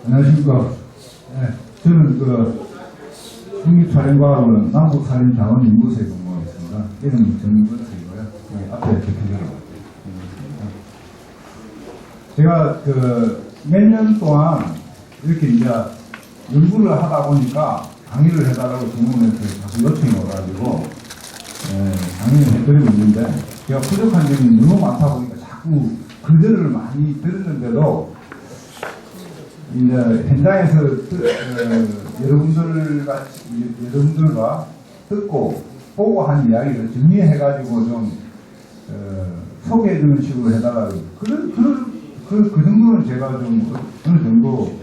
안녕하십니까. 네, 저는 국립사령관은 남북사령자원연구소에 근무하고 있습니다. 이름은 정근석이고요. 앞에 대표적으로. 제가 몇 년 동안 이렇게 이제 연구를 하다 보니까 강의를 해달라고 정부에서 자꾸 요청이 와가지고 강의를 해드리고 있는데 제가 부족한 점이 너무 많다 보니까 자꾸 글들을 많이 들었는데도 이제 현장에서 여러분들과 듣고 보고 한 이야기를 정리해가지고 좀 소개해주는 식으로 해달라고 그 정도는 제가 좀 어느 정도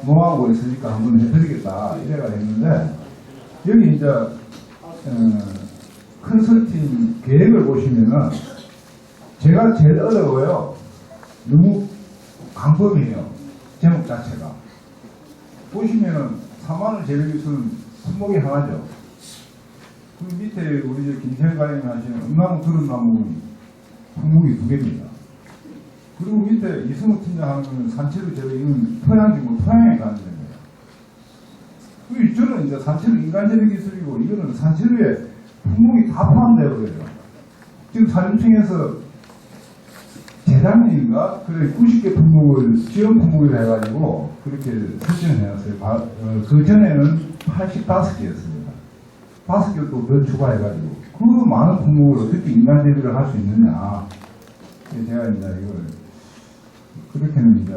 노하우가 있으니까 한번 해드리겠다 이래가 했는데 여기 이제 컨설팅 계획을 보시면은 제가 제일 어려워요. 너무 광범위해요. 제목 자체가. 보시면은 4만원 재배기술은 품목이 하나죠. 그 밑에 우리 김생관님이 하시는 음나무 두릅나무는 품목이 2개입니다. 그리고 밑에 이승우 팀장 하는 산채로 재배, 이건 토양지고 토양에 가는 겁니다. 그리고 이쪽은 이제 산채로 인간재배 기술이고 이거는 산채로에 품목이 다 포함되어 버려요. 지금 사령청에서 재작년인가? 그래, 90개 품목을, 지원 품목을 해가지고, 그렇게 설정을 해놨어요. 그 전에는 85개였습니다. 5개를 또 더 추가해가지고, 그 많은 품목을 어떻게 인간 대비를 할 수 있느냐. 제가 이제 이걸, 그렇게는 이제,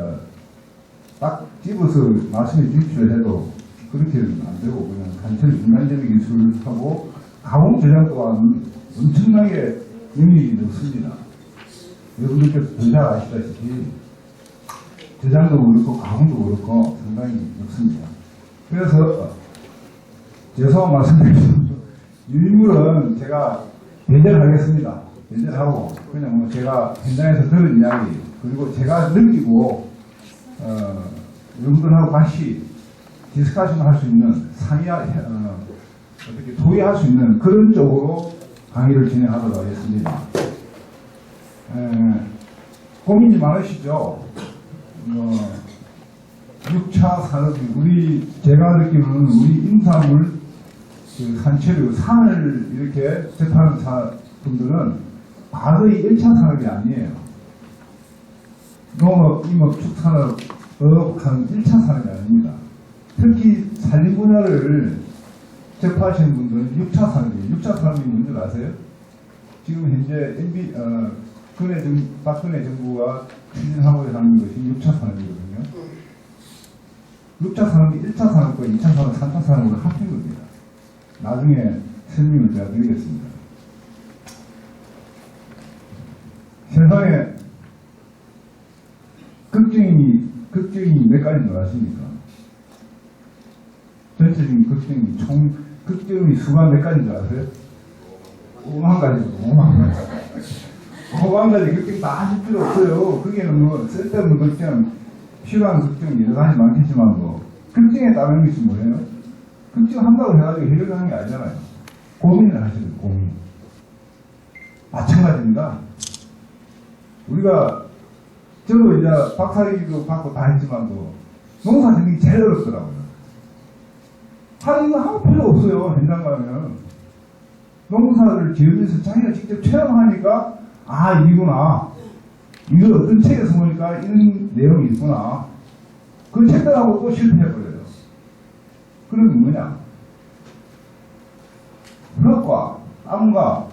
딱 집어서 말씀해 주십시오 해도, 그렇게는 안 되고, 그냥 단순히 인간 대비 기술을 하고, 가공 저장 또한 엄청나게 영역이 높습니다. 여러분들께서 더 잘 아시다시피 저장도 그렇고 가공도 그렇고 상당히 높습니다. 그래서 죄송한 말씀드리면 유인물은 제가 배제하겠습니다. 배제하고 그냥 뭐 제가 현장에서 들은 이야기 그리고 제가 느끼고 여러분들하고 같이 디스커션 할 수 있는 어떻게 토의할 수 있는 그런 쪽으로 강의를 진행하도록 하겠습니다. 고민이 많으시죠? 6차 산업이, 제가 느끼는 우리 임산물, 산채류, 산을 이렇게 접하는 분들은 과거의 1차 산업이 아니에요. 농업, 임업, 축산업, 어업하는 1차 산업이 아닙니다. 특히 산림 분야를 접하시는 분들은 6차 산업이에요. 6차 산업이 뭔지 아세요? 지금 현재 박근혜 정부가 추진하고 하는 것이 6차 산업이거든요. 6차 산업이 1차 산업과 2차 산업, 3차 산업으로 합친 겁니다. 나중에 설명을 제가 드리겠습니다. 세상에 걱정이 몇 가지인 줄 아십니까? 전체적인 걱정이 수가 몇 가지인 줄 아세요? 5만 가지죠, 5만 가지. 5만 가지 걱정 다 하실 필요 없어요. 그게는 뭐, 쓸데없는 걱정, 필요한 걱정, 여러 가지 많겠지만 뭐, 걱정에 따른 것이 뭐예요? 걱정한다고 해가지고 해결하는 게 아니잖아요. 고민을 하시는 고민. 마찬가지입니다. 우리가, 저도 이제 박사학위도 받고 다 했지만도, 농사 짓는 게 제일 어렵더라고요. 이거 아무 필요 없어요, 현장 가면. 농사를 지으면서 자기가 직접 체험하니까, 이구나. 이걸 어떤 책에서 보니까 이런 내용이 있구나. 그 책들하고 또 실패해버려요. 그러면 뭐냐? 흙과 땀과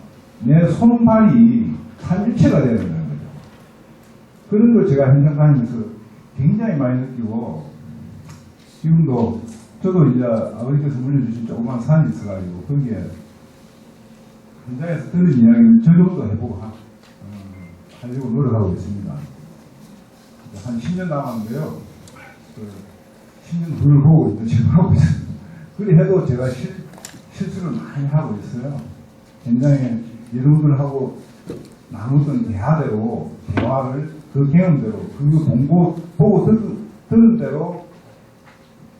내 손발이 삼일체가 되는 거죠. 그런 걸 제가 현장 다니면서 굉장히 많이 느끼고, 지금도 저도 이제 아버지께서 물려주신 조그만 산이 있어가지고, 거기에 현장에서 들은 이야기는 저 정도 해보고 하려고 노력하고 있습니다. 한 10년 남았는데요. 10년 후를 보고 지금 하고 있습니다. 그래 해도 제가 실수를 많이 하고 있어요. 현장에 여러분들하고 나누던 대화를 그 경험대로, 그 보고 들은 대로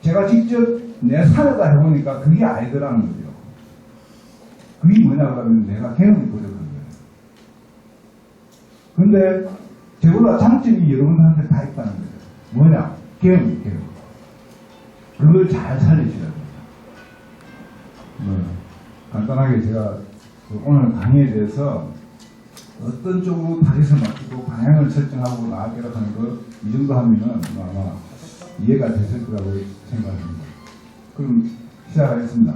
제가 직접 내 사례다 해보니까 그게 아니더라는 거죠. 그게 뭐냐 그러면 내가 경험이 부족한 거예요. 근데 저보다 장점이 여러분한테 다 있다는 거예요. 뭐냐? 경험. 그걸 잘 살리셔야 됩니다. 간단하게 제가 오늘 강의에 대해서 어떤 쪽으로 타깃을 맞추고 방향을 설정하고 나아가려고 하는 거, 이 정도 하면은 아마 이해가 되실 거라고 생각합니다. 그럼 시작하겠습니다.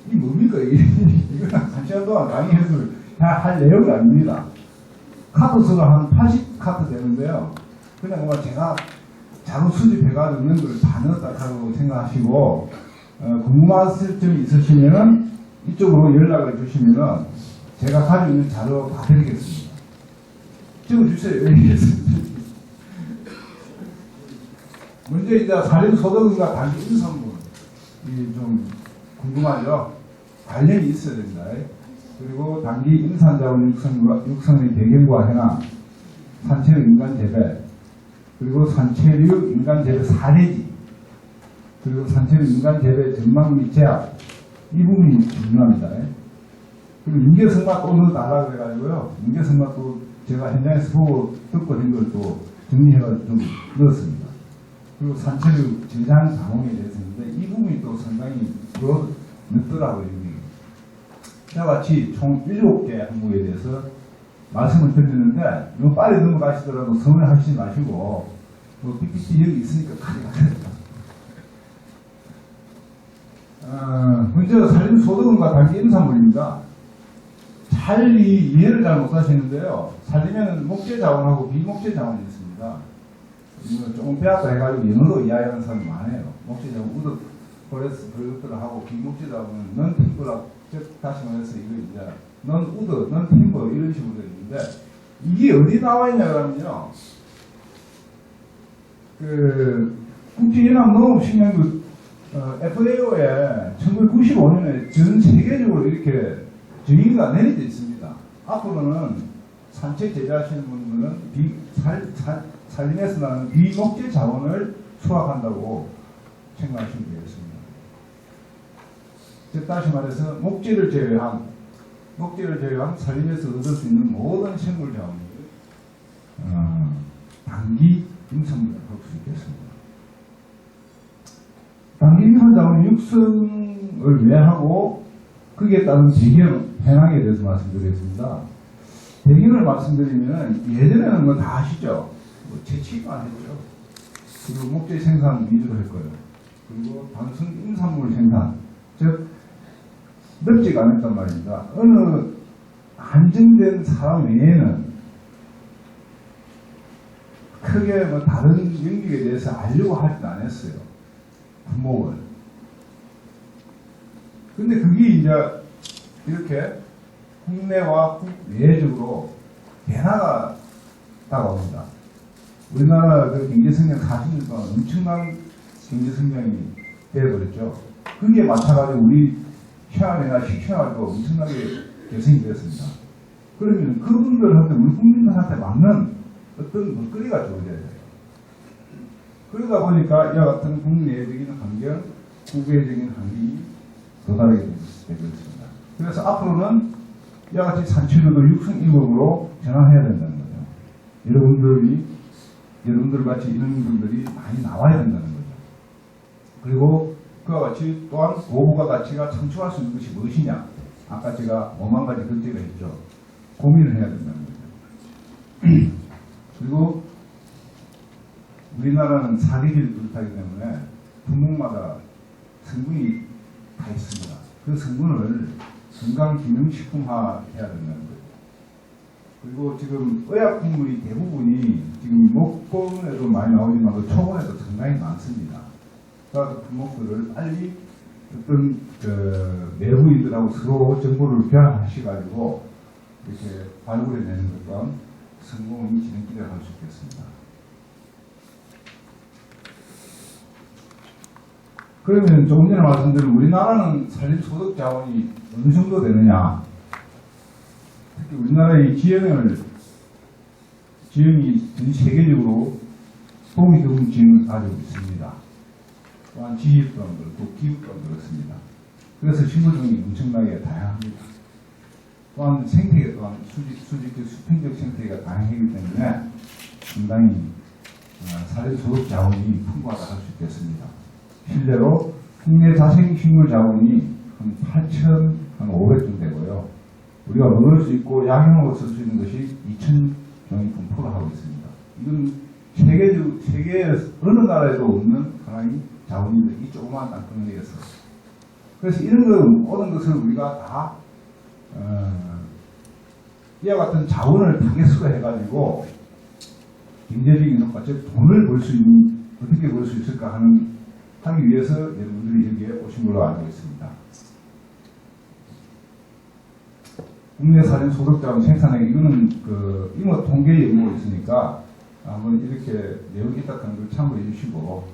이게 뭡니까? 이거는 한 시간 동안 강의해서 할 내용이 아닙니다. 카드 수가 한 80카드 되는데요. 그냥 뭐 제가 자료 수집해가지고 이런 걸 다 넣었다고 생각하시고, 궁금하실 점이 있으시면은 이쪽으로 연락을 주시면은 제가 가지고 있는 자료 다 드리겠습니다. 찍어주세요. 먼저 이제 사립소득과 단기 인선분, 좀 궁금하죠? 관련이 있어야 됩니다. 그리고 단기 인산자원 육성의 배경과 현황, 산채류 인간 재배, 그리고 산채류 인간 재배 사례지, 그리고 산채류 인간 재배 전망 및 제약, 이 부분이 중요합니다. 그리고 인계성만 또 넣어달라고 해가지고요. 인계성만 또 제가 현장에서 보고 듣고 된 걸 또 정리해가지고 좀 넣었습니다. 그리고 산채류 저장 자원에 대해서 있는데 이 부분이 또 상당히 더 늦더라고요. 이와 같이 총 7개 항목에 대해서 말씀을 드렸는데 너무 빨리 넘어가시더라도 서운해하시지 마시고 뭐 PPT 여기 있으니까 가져가세요. 먼저 산림소득원과 단기 임산물입니다. 잘 이해를 잘 못하시는데요. 살리면 목재자원하고 비목재자원이 있습니다. 이거 조금 배웠다 해가지고 영어로 이해하는 사람이 많아요. 목재자원, 우드, 포레스, 그것들을 하고 비목재자원은 넌 팀버라고, 즉 다시 말해서 이거 이제 넌 우드, 넌 팀버 이런 식으로 되어 있는데 이게 어디 나와 있냐 그러면요. 국제연합농업식량부 FAO에 1995년에 전 세계적으로 이렇게 정의가 내려져 있습니다. 앞으로는 산채 제작하시는 분들은 산림에서 나는 비목재 자원을 수확한다고 생각하시면 되겠습니다. 즉 다시 말해서 목재를 제외한 산림에서 얻을 수 있는 모든 생물 자원을 단기 임산물을 할 수 있겠습니다. 단기 임산 자원 육성을 왜 하고 거기에 따른 배경, 현황에 대해서 말씀드리겠습니다. 배경을 말씀드리면 예전에는 뭐 다 아시죠? 뭐 채취만 했죠. 그리고 목재 생산 위주로 할 거예요. 그리고 단순 임산물 생산, 즉 넓지가 않았단 말입니다. 어느 한정된 사람 외에는 크게 뭐 다른 영역에 대해서 알려고 하지도 않았어요. 품목을. 근데 그게 이제 이렇게 국내와 국외적으로 변화가 다가옵니다. 우리나라 그 경제성장 40년 동안 엄청난 경제성장이 되어버렸죠. 거기에 맞춰가지고 우리 생활이나 식생활도 엄청나게 개선이 되었습니다. 그러면 그분들한테, 우리 국민들한테 맞는 어떤 먹거리가 주어져야 돼요. 그러다 보니까 이와 같은 국내적인 환경, 국외적인 환경이 도달하게 되겠습니다. 그래서 앞으로는 이와 같이 산채류도 육성임업으로 전환해야 된다는 거죠. 여러분들 같이 이런 분들이 많이 나와야 된다는 거죠. 그리고 그와 같이 또한 고부가 가치가 창출할 수 있는 것이 무엇이냐. 아까 제가 5만 가지 글자가 있죠. 고민을 해야 된다는 거죠. 그리고 우리나라는 사계절이 뚜렷하기 때문에 품목마다 성분이 다 있습니다. 그 성분을 건강기능식품화 해야 된다는 거죠. 그리고 지금 의약품의 대부분이 지금 목본에도 많이 나오지만 초본에도 상당히 많습니다. 그래서 품목들을 빨리 어떤 내부인들하고 서로 정보를 교환하셔가지고 이렇게 발굴해내는 것과 성공의 진행기를 할 수 있겠습니다. 그러면 조금 전에 말씀드린 우리나라는 산림소득 자원이 어느 정도 되느냐. 특히 우리나라의 지형이 전 세계적으로 보기 드문 지형을 가지고 있습니다. 또한 지질 또한 그렇고 기후 또한 그렇습니다. 그래서 식물종이 엄청나게 다양합니다. 또한 생태계 또한 수직적 수평적 생태계가 다양하기 때문에 상당히 산림소득 자원이 풍부하다 할 수 있겠습니다. 실례로 국내 자생식물 자원이 한 8,500종 되고요. 우리가 먹을 수 있고 약용으로 쓸 수 있는 것이 2,000종이 분포를 하고 있습니다. 이건 세계 어느 나라에도 없는 하나의 자원인데 이 조그마한 땅덩어리에서. 그래서 이런 모든 것을 우리가 다 이와 같은 자원을 타겟으로 해가지고 경제적인 효과, 즉 돈을 벌 수 있는, 어떻게 벌 수 있을까 하기 위해서 여러분들이 여기에 오신 걸로 알고 있습니다. 국내사진 소득자원 생산액, 이거는 이모 통계 연구가 있으니까 한번 이렇게 내용이 있다는 걸 참고해 주시고,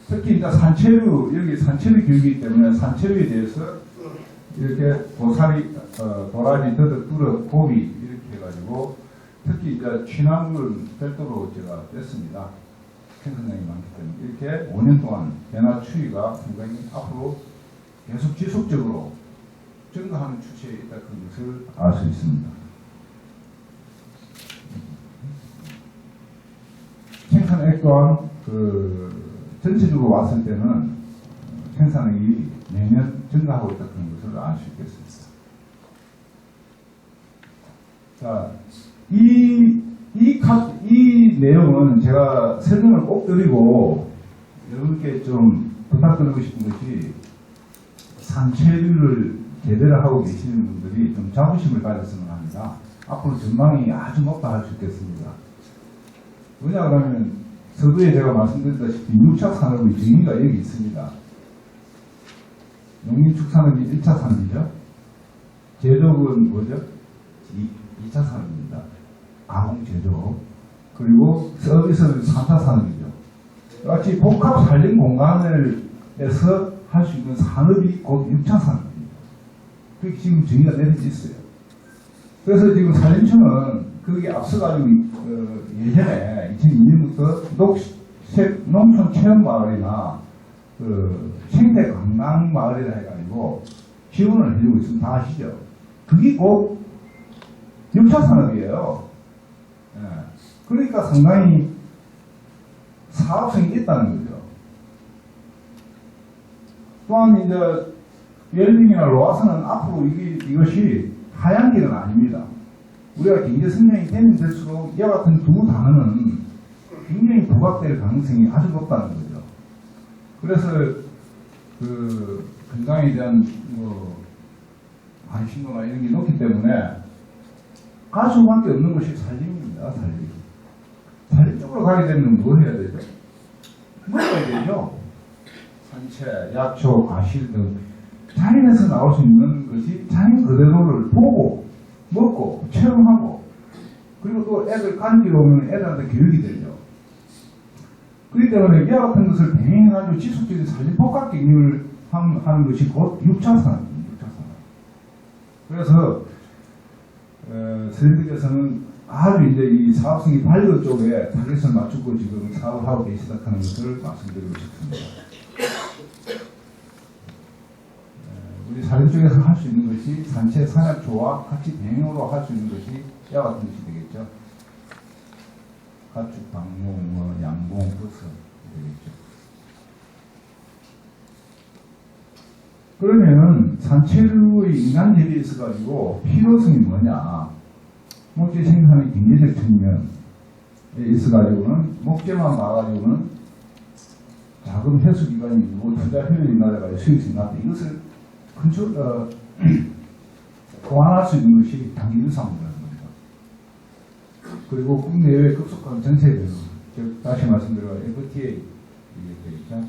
특히 이제 산채류, 여기 산채류 교육이기 때문에 산채류에 대해서 이렇게 도라지, 더덕, 뚜럭, 고비 이렇게 해가지고 특히 이제 취나물은 별도로 제가 뺐습니다. 생산량이 많기 때문에 이렇게 5년 동안 변화 추이가 상당히 앞으로 계속 지속적으로 증가하는 추세에 있다는 것을 알 수 있습니다. 생산액 또한 전체적으로 왔을 때는 생산액이 매년 증가하고 있다는 것을 알 수 있겠습니다. 자, 이 내용은 제가 설명을 꼭 드리고 여러분께 좀 부탁드리고 싶은 것이 산채류를 제대로 하고 계시는 분들이 좀 자부심을 가졌으면 합니다. 앞으로 전망이 아주 높다 할 수 있겠습니다. 왜냐 그러면 서두에 제가 말씀드렸다시피 6차 산업의 정의가 여기 있습니다. 농림축산업이 1차 산업이죠. 제조업은 뭐죠? 2차 산업입니다. 가공 제조. 그리고 서비스는 3차 산업이죠. 같이 복합 산림 공간에서 할 수 있는 산업이 곧 6차 산업입니다. 그게 지금 정의가 내려져 있어요. 그래서 지금 산림청은 거기에 앞서가지고 예전에 2002년부터 농촌 체험마을이나 생태 관광 마을이라 해가지고 지원을 해주고 있으면 다 아시죠? 그게 곧 6차 산업이에요. 예. 그러니까 상당히 사업성이 있다는 거죠. 또한 이제 웰빙이나 로아스는 앞으로 이것이 하얀 길은 아닙니다. 우리가 경제 성장이 되면 될수록 이와 같은 두 단어는 굉장히 부각될 가능성이 아주 높다는 거죠. 그래서 건강에 대한 관심도나 이런 게 높기 때문에 갈 수밖에 없는 것이 살림입니다. 살림 쪽으로 가게 되면 뭘 해야 되죠? 먹어야 되죠. 산채, 약초, 과실 등 자연에서 나올 수 있는 것이 자연 그대로를 보고 먹고 체험하고 그리고 또 애들 간지로 오면 애들한테 교육이 되죠. 그렇기 때문에 이와 같은 것을 병행해가지고 지속적인 산림 복합 경영을 하는 것이 곧 6차 산업입니다. 6차 산업. 그래서 선생님께서는 아주 이제 이 사업성이 밝은 쪽에 타겟을 맞추고 지금 사업을 하고 계시다는 것을 말씀드리고 싶습니다. 우리 산림 쪽에서 할 수 있는 것이 산채, 산약초와 같이 병행으로 할 수 있는 것이 이와 같은 것이 되겠죠. 가축, 방목, 양봉, 버섯 되겠죠. 그러면 산채류의 인간재배에 있어가지고 필요성이 뭐냐? 목재 생산의 경제적 측면에 있어가지고는 목재만 봐가지고는 자금 회수 기간이 있고 투자 효율이 낮아가지고 수익성이 낮다. 이것을 보완할 수 있는 것이 당기유산이라는 겁니다. 그리고 국내외 급속한 전세대로, 즉 다시 말씀드려 FTA 되겠죠.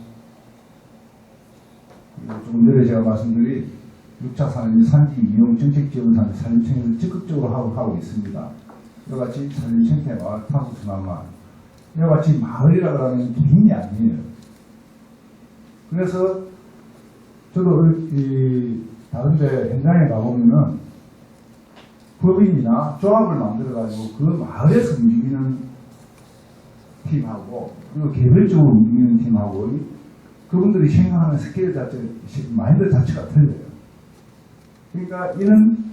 그리고 조금 전에 제가 말씀드린 6차 산업이 산지 이용 정책 지원 산업 산림청에서 적극적으로 하고 있습니다. 이와 같이 산림청태 마을, 타수 순환마을, 이와 같이 마을이라고 하면 개인이 아니에요. 그래서 저도 다른 데 현장에 가보면은 법인이나 조합을 만들어가지고 그 마을에서 움직이는 팀하고 그리고 개별적으로 움직이는 팀하고 그분들이 생각하는 스케일 자체, 마인드 자체가 틀려요. 그러니까 이런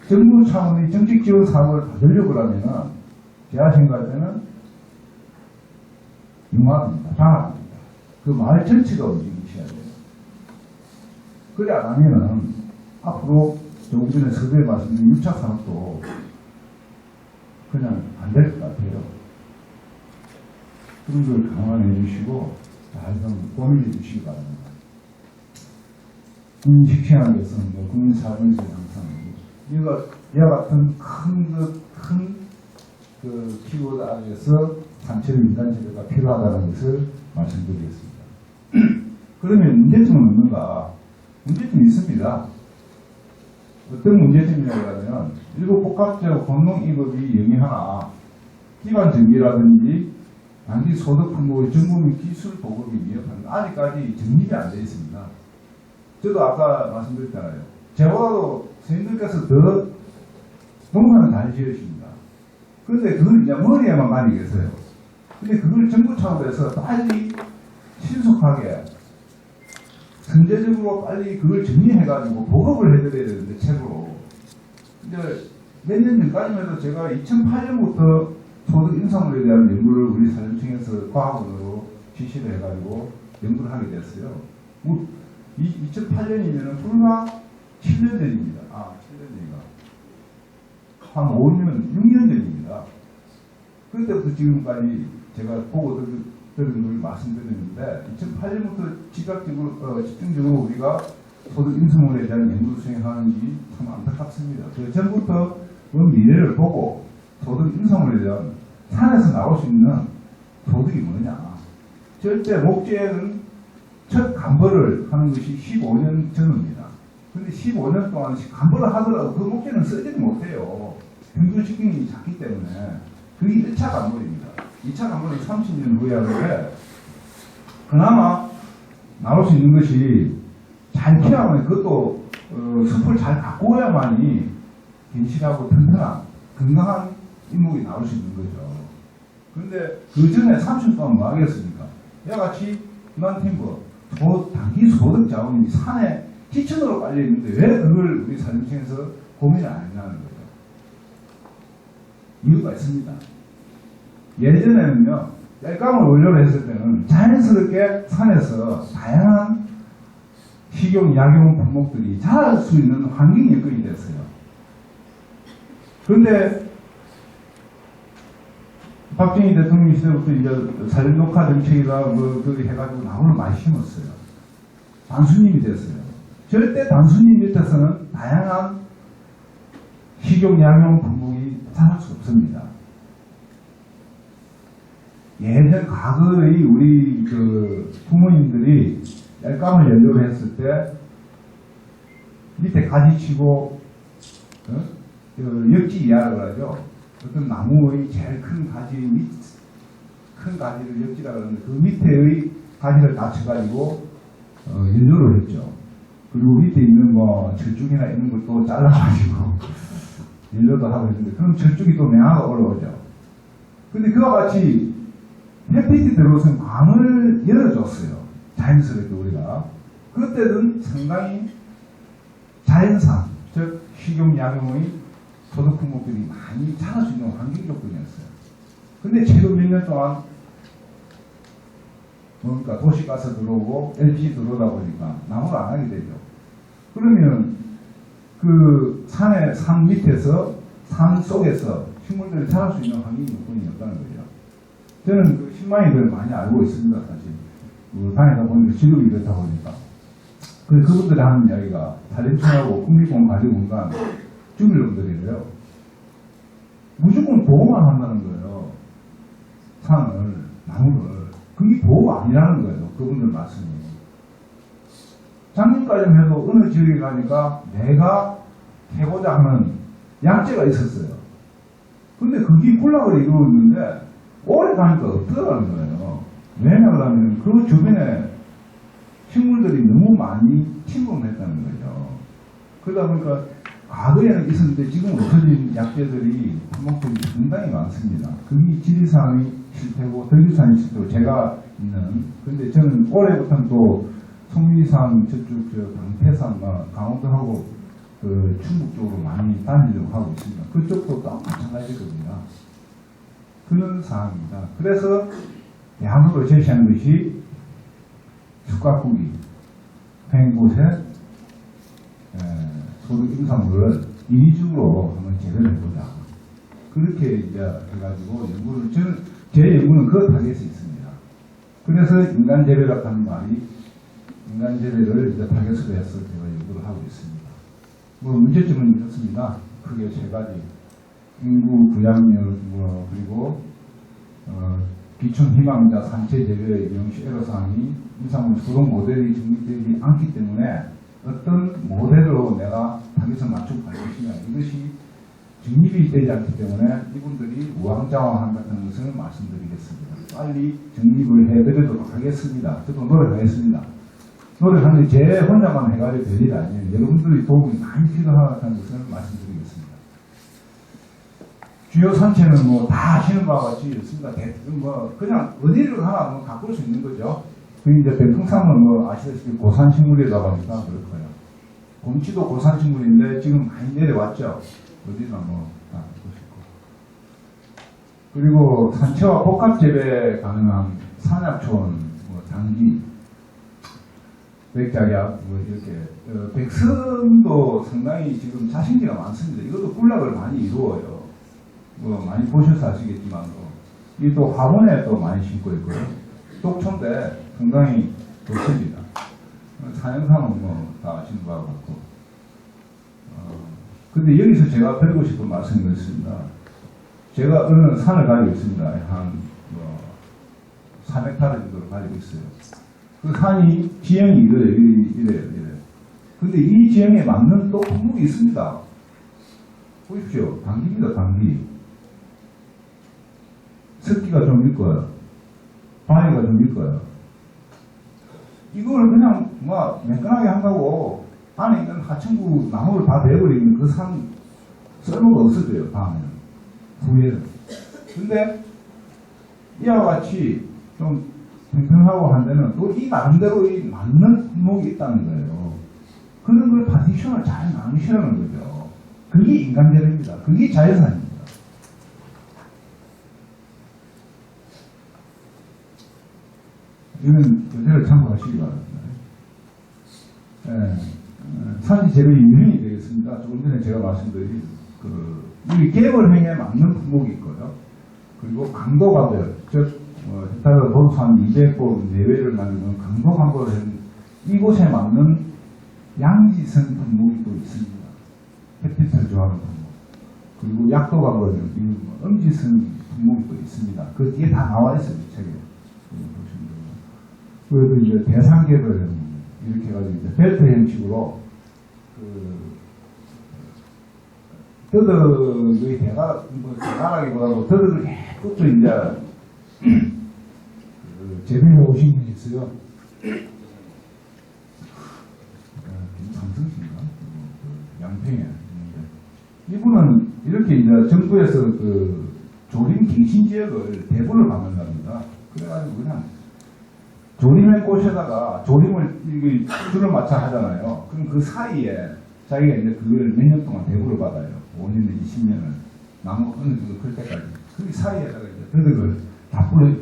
정부 차원의 정책 지원 사업을 받으려고 하면은 제가 생각할 때는 융화됩니다. 단합합니다. 그 마을 전체가 움직이셔야 돼요. 그래 안 하면은 앞으로 조금 전에 서두에 말씀드린 6차 산업도 그냥 안 될 것 같아요. 그런 걸 감안해 주시고 잘 좀 고민해 주시기 바랍니다. 국민 식생활 개선, 국민 사회문제 향상, 이와 같은 큰 키워드 안에서 상체를 민간 제도가 필요하다는 것을 말씀드리겠습니다. 그러면 문제점은 없는가? 문제점이 있습니다. 어떤 문제점이라고 하면 일부 복합적 공동이법이 영위하나 기반 정비라든지 단기 소득 품목의 전국민 기술 보급이 위협하는 아직까지 정립이 안 되어 있습니다. 저도 아까 말씀드렸잖아요. 저보다도 선생님들께서 더 농사는 잘 지으십니다. 그런데 그걸 이제 머리에만 많이 계세요. 근데 그걸 정부 차원에서 빨리 신속하게 선제적으로 빨리 그걸 정리해가지고 보급을 해드려야 되는데 책으로. 이제 몇 년 전까지만 해도 제가 2008년부터 소득 인상물에 대한 연구를 우리 사전청에서 과학원으로 지시를 해가지고 연구를 하게 됐어요. 2008년이면 불과 7년 전입니다. 7년 전인가. 한 5년, 6년 전입니다. 그때부터 지금까지 제가 보고 들은 걸 말씀드렸는데 2008년부터 집중적으로 우리가 소득 인수물에 대한 연구를 수행하는지 참 안타깝습니다. 그 전부터 그 미래를 보고 소득 인수물에 대한 산에서 나올 수 있는 소득이 뭐냐. 절대 목재는 첫 간벌을 하는 것이 15년 전입니다. 근데 15년 동안 간벌을 하더라도 그 목재는 쓰지를 못해요. 평균 식경이 작기 때문에. 그게 1차 간벌입니다. 2차 간벌은 30년 후에 하는데 그나마 나올 수 있는 것이 잘 피하면 그것도 숲을 잘 가꾸어야만이 긴실하고 튼튼한 건강한 인목이 나올 수 있는 거죠. 그런데 그 전에 30년 동안 뭐 하겠습니까? 이와 같이 기반팀버 단기 소득 자원이 산에 지천으로 깔려 있는데 왜 그걸 우리 사정청에서 고민을 안 했냐는 거죠. 이유가 있습니다. 예전에는요, 땔감을 원료로 했을 때는 자연스럽게 산에서 다양한 식용, 약용 품목들이 자랄 수 있는 환경이 여건이 됐어요. 그런데 박정희 대통령 시대부터 이제 산림녹화 정책이라 그렇게 해가지고 나무를 많이 심었어요. 단순임이 됐어요. 절대 단순임 밑에서는 다양한 식용, 약용 품목이 자랄 수 없습니다. 예전 과거의 우리 부모님들이 땔감을 연료로 했을 때 밑에 가지 치고 역지 이하라고 하죠. 어떤 나무의 제일 큰 가지를 역지라고 하는데 그 밑에의 가지를 낮춰가지고 연료를 했죠. 그리고 밑에 있는 철쭉이나 이런 것도 잘라가지고 연료도 하고 했는데 그럼 철쭉이 또 냉하가 올라오죠. 근데 그와 같이 햇빛이 들어오면 광을 열어줬어요. 자연스럽게 우리가. 그때는 상당히 자연산, 즉 식용, 약용의 소득 품목들이 많이 자랄 수 있는 환경 조건이었어요. 근데 최근 몇 년 동안 뭔가 도시가스 들어오고 LPG 들어오다 보니까 나무를 안 하게 되죠. 그러면 그 산 밑에서 산 속에서 식물들이 자랄 수 있는 환경 조건이 없다는 거죠. 저는 그 신마이들 많이 알고 있습니다, 사실. 다니다 보니까 직업이 그렇다 보니까. 그분들이 하는 이야기가 산림청하고 국립공원관리공단 주민 놈들이래요. 무조건 보호만 한다는 거예요. 산을, 나무를. 그게 보호가 아니라는 거예요. 그분들 말씀이. 작년까지만 해도 어느 지역에 가니까 내가 해보자 하는 약재가 있었어요. 근데 그게 군락을 이루고 있는데 오래 가니까 없더라는 거예요. 왜냐하면 그 주변에 식물들이 너무 많이 침범했다는 거죠. 그러다 보니까 과거에는 있었는데 지금 없어진 약재들이 품목들이 상당히 많습니다. 그게 지리산의 실태고 덕유산의 실태고 제가 있는. 근데 저는 올해부터는 또 속리산 저쪽 강태산 강원도하고 충북 쪽으로 많이 다니려고 하고 있습니다. 그쪽도 또 마찬가지거든요. 그런 상황입니다. 그래서 대안으로 제시한 것이 숙각국이 한 곳에 소득 임산물을 인위적으로 한번 재배를 해보자. 그렇게 이제 해가지고 연구를, 제 연구는 그 타겟이 있습니다. 그래서 인간 재배라고 하는 말이, 인간 재배를 이제 타겟으로 해서 제가 연구를 하고 있습니다. 뭐 문제점은 이렇습니다. 크게 세 가지. 인구 부양률, 그리고 기촌 희망자 산채 재배의 명시 애로사항이 임산물 수동 모델이 정립되지 않기 때문에 어떤 모델로 내가 타겟을 맞추고 갈 것이냐, 이것이 정립이 되지 않기 때문에 이분들이 우왕좌왕한 같은 것을 말씀드리겠습니다. 빨리 정립을 해드리도록 하겠습니다. 저도 노력하겠습니다. 노력하는 제 혼자만 해가지고 될 일이 아니에요. 여러분들이 도움이 많이 필요하다는 것을 말씀드리겠습니다. 주요 산채는 뭐 다 아시는 바와 같이 있습니다. 뭐 그냥 어디를 하나 뭐 가꿀 수 있는 거죠. 그 이제 백풍산은 뭐 아시다시피 고산식물이라고 하니까 그럴 거예요. 곰치도 고산식물인데 지금 많이 내려왔죠. 어디나 뭐 다 보시고. 그리고 산채와 복합 재배 가능한 산약촌, 뭐 장기, 백작약, 뭐 이렇게 백선도 상당히 지금 자신기가 많습니다. 이것도 군락을 많이 이루어요. 뭐 많이 보셔서 아시겠지만 이 또 화분에 또 많이 심고 있고요. 독초인데 상당히 좋습니다. 사양상은 뭐 다 아시는 바와 같고. 근데 여기서 제가 드리고 싶은 말씀이 있습니다. 제가 어느 산을 가지고 있습니다. 한 뭐 400m 정도를 가지고 있어요. 그 산이 지형이 이래요. 근데 이 지형에 맞는 또 품목이 있습니다. 보십시오. 당기입니다, 당기. 습기가 좀 있고요. 방해가 좀 있고요. 이걸 그냥 뭐 매끈하게 한다고 안에 있는 하천구 나무를 다 베어버리면 그 산 쓸모가 없어져요, 다음에는. 후에는. 근데 이와 같이 좀 평평하고 한 데는 또 이 나름대로 이 맞는 품목이 있다는 거예요. 그런 걸 파티션을 잘 나누시라는 거죠. 그게 인간재배입니다. 그게 자연산입니다. 이건 그대로 참고하시기 바랍니다. 산지 재배 유형이 되겠습니다. 조금 전에 제가 말씀드린 이 계월행에 맞는 품목이 있고요. 그리고 강도가별, 즉 헥타르 도산 200곳 내외를 나누는 강도강도를 하는 이곳에 맞는 양지성 품목이 또 있습니다. 햇빛을 좋아하는 품목. 그리고 약도가별, 음지성 품목이 또 있습니다. 그 뒤에 다 나와 있어요, 이 책에. 그래도 이제 대상계를 이렇게 해가지고 이제 벨트 형식으로 더덕의 대가라기보다도 더덕을 계속 이제 재배해 오신 분이 있어요. 김상승씨인가? 양평에 있는데 이분은 이렇게 이제 정부에서 조림 갱신 지역을 대부를 받는답니다. 그래가지고 그냥 조림의 꽃에다가 조림을 줄을 맞춰 하잖아요. 그럼 그 사이에 자기가 이제 그걸 몇 년 동안 대부를 받아요. 5년에 20년을 나무 어느 정도 클 때까지. 그 사이에다가 이제 더덕을 다 뿌려.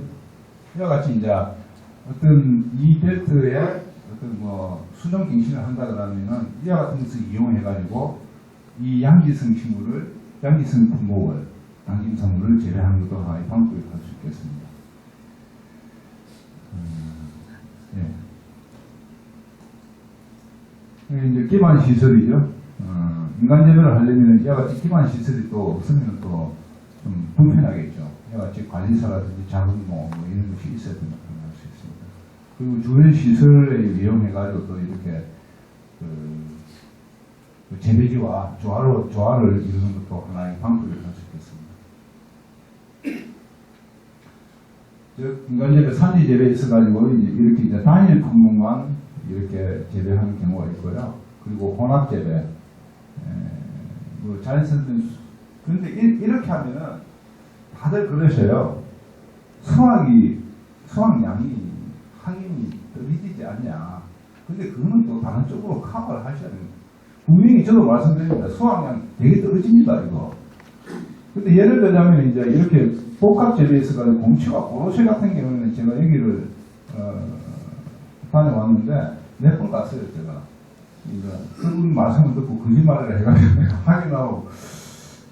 이와 같이 이제 어떤 이 벨트에 어떤 뭐 수정 갱신을 한다 그러면은 이와 같은 것을 이용해가지고 이 양지성 식물을, 양지성 품목을, 양지성물을 재배하는 것도 하나의 방법이 할 수 있겠습니다. 이제 기반 시설이죠. 인간 재배를 하려면 이와 같이 기반 시설이 또 없으면 또 좀 불편하겠죠. 이와 같이 관리사라든지 작은 뭐 이런 것이 있어야 된다고 할 수 있습니다. 그리고 주변 시설을 이용해가지고 또 이렇게 재배지와 조화를 이루는 것도 하나의 방법이 될 수 있겠습니다. 즉, 인간 재배, 산지 재배에 있어가지고 이렇게 이제 단일 품목만 이렇게 재배하는 경우가 있고요. 그리고 혼합 재배, 뭐 자연스러운, 그런데 이렇게 하면은 다들 그러셔요. 수확량이 확인이 떨어지지 않냐. 근데 그거는 또 다른 쪽으로 커버를 하셔야 됩니다. 분명히 저도 말씀드립니다. 수확량 되게 떨어집니다, 이거. 근데 예를 들자면 이제 이렇게 복합 재배에서 가지고 공치가 고로쇠 같은 경우는 제가 여기를 다녀왔는데 몇 번 갔어요 제가. 그러니까 그분 말씀을 듣고 거짓말을 해가지고 내가 확인하고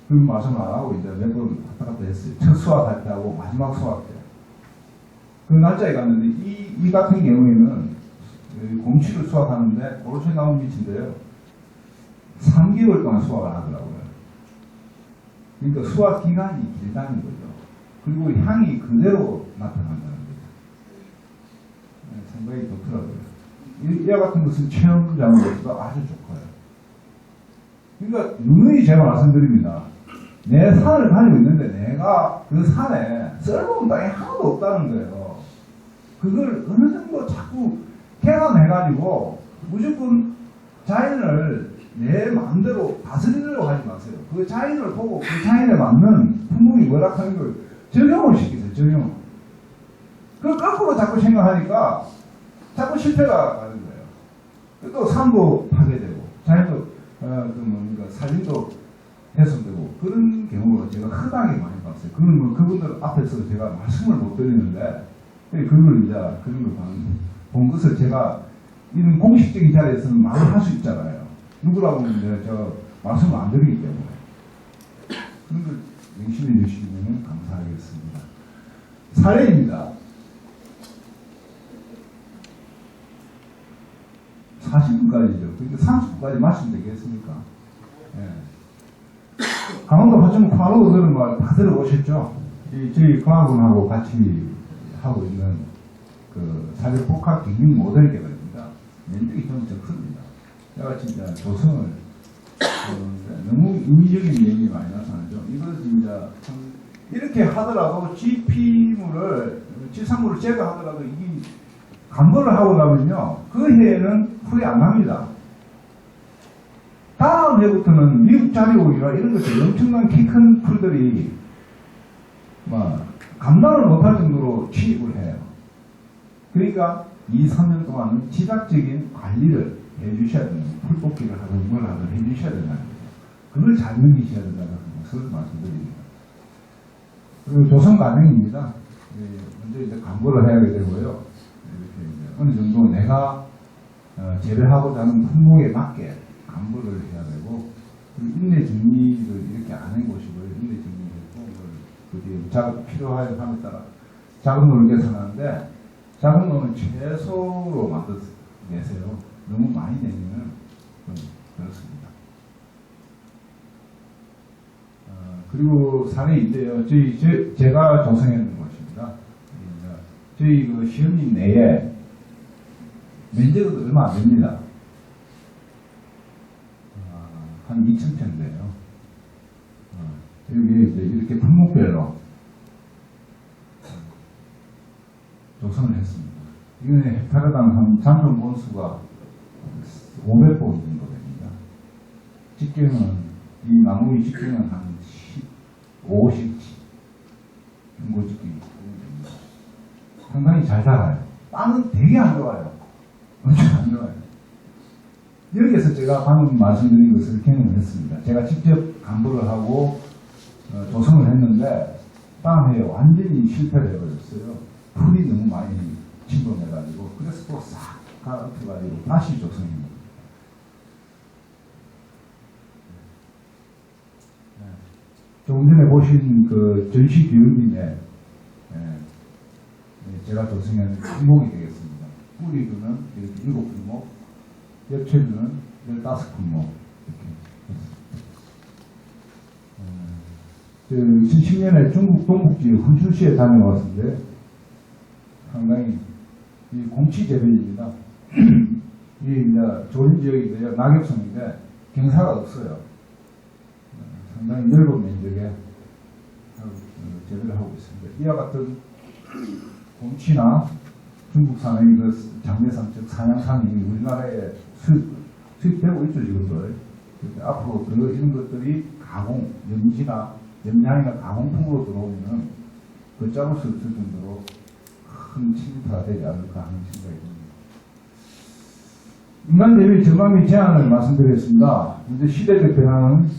그 말씀을 안 하고 이제 몇 번 왔다 갔다 했어요. 첫 수확할 때 하고 마지막 수확 때. 그 날짜에 갔는데 이 같은 경우에는 공치를 수확하는데 고로쇠 나무 밑인데요. 3개월 동안 수확을 하더라고요. 그러니까 수확 기간이 길다는 거죠. 그리고 향이 그대로 나타난다는 거죠. 상당히 좋더라고요. 이와 같은 것은 체험장으로서도 아주 좋고요. 그러니까 누누이 제가 말씀드립니다. 내 산을 가지고 있는데 내가 그 산에 썰어놓은 땅이 하나도 없다는 거예요. 그걸 어느 정도 자꾸 계산해가지고 무조건 자연을 내 마음대로 다스리려고 하지 마세요. 그 자연을 보고 그 자연에 맞는 품목이 뭐라 하는 걸 적용을 시키세요. 적용. 그 거꾸로 자꾸 생각하니까 자꾸 실패가 가는 거예요. 또 산도 파괴되고 자연도 사진도 훼손되고 그런 경우가 제가 흔하게 많이 봤어요. 그건 뭐 그분들 앞에서 제가 말씀을 못 드리는데 그걸 이제 그런 걸 본 것을 제가 이런 공식적인 자리에서는 말을 할 수 있잖아요. 누구라고 이제 제가 말씀을 안 드리기 때문에 그런 걸 명심해 주시면 감사하겠습니다. 사례입니다. 40분까지죠. 그러니까 30분까지 마시면 되겠습니까? 예. 강원도 화천 파로들은 다 들어오셨죠? 저희 클럽하고 같이 하고 있는 그 사회 복합 경영 모델 개발입니다. 면적이 좀 적습니다. 제가 진짜 조성을 너무 인위적인 내용이 많이 나타나죠. 이거 진짜 참 이렇게 하더라도 GP물을 지상물을 제거하더라도 이게 감보를 하고 나면요 그 해에는 풀이 안 납니다. 다음 해부터는 미국 자리오리라 이런 것들 엄청난 키 큰 풀들이 감당을 못할 정도로 취입을 해요. 그러니까 2, 3년 동안은 지속적인 관리를 해주셔야 되는 풀 뽑기를 하든 뭘 하든 해주셔야 된다는 거죠. 그걸 잘 넘기셔야 된다는 것을 말씀드립니다. 그리고 조성 과정입니다. 먼저 이제 감보를 해야 되고요. 이렇게 이제 어느 정도 내가 재배하고자 하는 품목에 맞게 감보를 해야 되고 인내 정리를 이렇게 안 해보시고 인내 정리했고 그 뒤에 작업 필요한 함에 따라 작업물을 계산하는데 작업물은 최소로 만들어내세요. 너무 많이 내면 좀 그렇습니다. 그리고 사례인데요. 제가 조성했는 것입니다. 저희 그 시험님 내에 면적은 얼마 안 됩니다. 한 2,000평대예요. 여기 이제 이렇게 품목별로 조성을 했습니다. 이거는 헥타르당 한 잔존 본수가 500본 정도 됩니다. 직경은 이 나무의 직경은 한 50치 정도 직경이 됩니다. 상당히 잘 자라요. 땅은 되게 안 좋아요. 엄청 안 좋아요. 여기에서 제가 방금 말씀드린 것을 경험을 했습니다. 제가 직접 감보를 하고 조성을 했는데 다음 해에 완전히 실패를 해버렸어요. 풀이 너무 많이 침범해가지고 그래서 또 싹 가르쳐가지고 다시 조성입니다. 조금 전에 보신 그 전시 기울림에 제가 조성한 품목이 되겠습니다. 뿌리두는 이렇게 7품목, 엽채두는 15품목 이렇게. 2010년에 중국 동북지 훈슈시에 다녀왔는데 상당히 이 공치 재배입니다. 이게 이제 조림 지역인데요, 낙엽성인데 경사가 없어요. 상당히 넓은 면적에 재배를 하고 있습니다. 이와 같은 공치나 중국산의 그 장례산 즉 산양산이 우리나라에 수입되고 있죠 지금도. 앞으로 이런 것들이 가공, 염지나 염량이나 가공품으로 들어오면 걷잡을 수 있을 정도로 큰 침투가 되지 않을까 하는 생각이 듭니다. 인간 대비 전망 및 제안을 말씀드렸습니다. 이제 시대적 변화는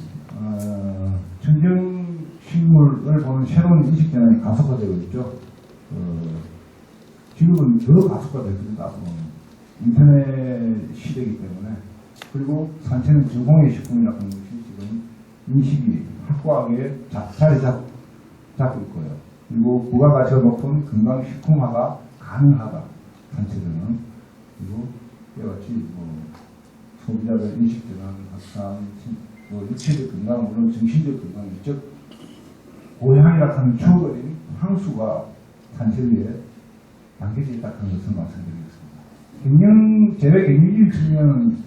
천정 식물을 보는 새로운 인식 전환이 가속화되고 있죠. 지금은 더 가속화됐습니다. 인터넷 시대이기 때문에. 그리고 산채는 저공해 식품이라는 것이 지금 인식이 확고하게 자리 잡고 있고요. 그리고 부가가치가 높은 건강식품화가 가능하다. 산채들은. 그리고 이와 같이 소비자들 인식전환, 확산, 육체적 건강, 물론 정신적 건강, 즉 고향이라 하는 추억어린 향수가 산채위에 담겨져 있다는 것을 말씀드리겠습니다. 제외 경영적 측면은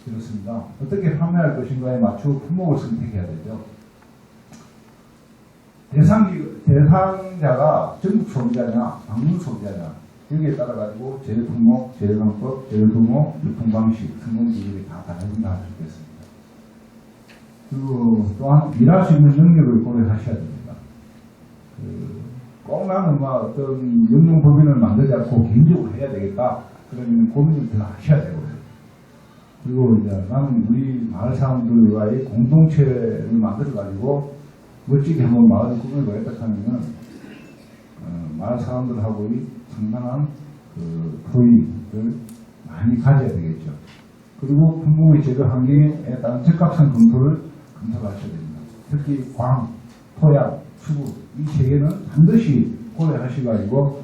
그렇습니다. 어떻게 판매할 것인가에 맞추어 품목을 선택해야 되죠. 대상자가 전국 소비자냐, 방문 소비자냐, 여기에 따라 가지고 제휴 품목, 제휴 방법, 제휴 규모, 유통 방식, 성공 기준이 다 달라진다 할 수 있겠습니다. 그리고 또한 일할 수 있는 능력을 고려하셔야 됩니다. 꼭 나는 어떤 연ung 법인을 만들지 않고 개인적으로 해야 되겠다. 그러면 고민을 더 하셔야 되고요. 그리고 이제 나는 우리 마을 사람들과의 공동체를 만들어가지고 멋지게 한번 마을을 꾸며보겠다 하면은 마을 사람들하고의 상당한 토의를 많이 가져야 되겠죠. 그리고 품목의 제조 환경에 따른 적합성 검토를 검토하셔야 됩니다. 특히 광, 토양, 수분 이 세 개는 반드시 고려하셔가지고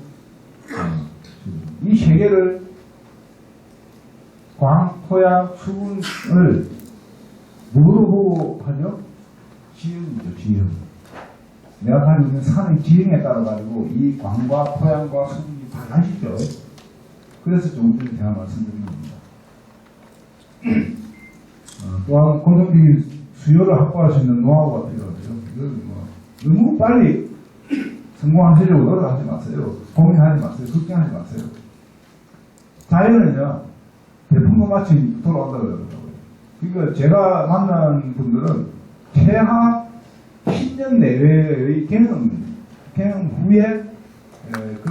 이 세 개를 광, 토양, 수분을 뭐로 보고 하죠? 지형이죠, 지형. 내가 가지고 있는 산의 지형에 따라 가지고 이 광과 토양과 수분이 달라지죠. 그래서 조금 전에 제가 말씀드린 겁니다. 또한 고정적인 수요를 확보할 수 있는 노하우가 필요하죠. 너무 빨리 성공하시려고 노력하지 마세요. 고민하지 마세요. 걱정하지 마세요. 자연은요, 대풍도 마치 돌아온다고 그러더라고요. 그러니까 제가 만난 분들은 최하 10년 내외의 경영 후에, 그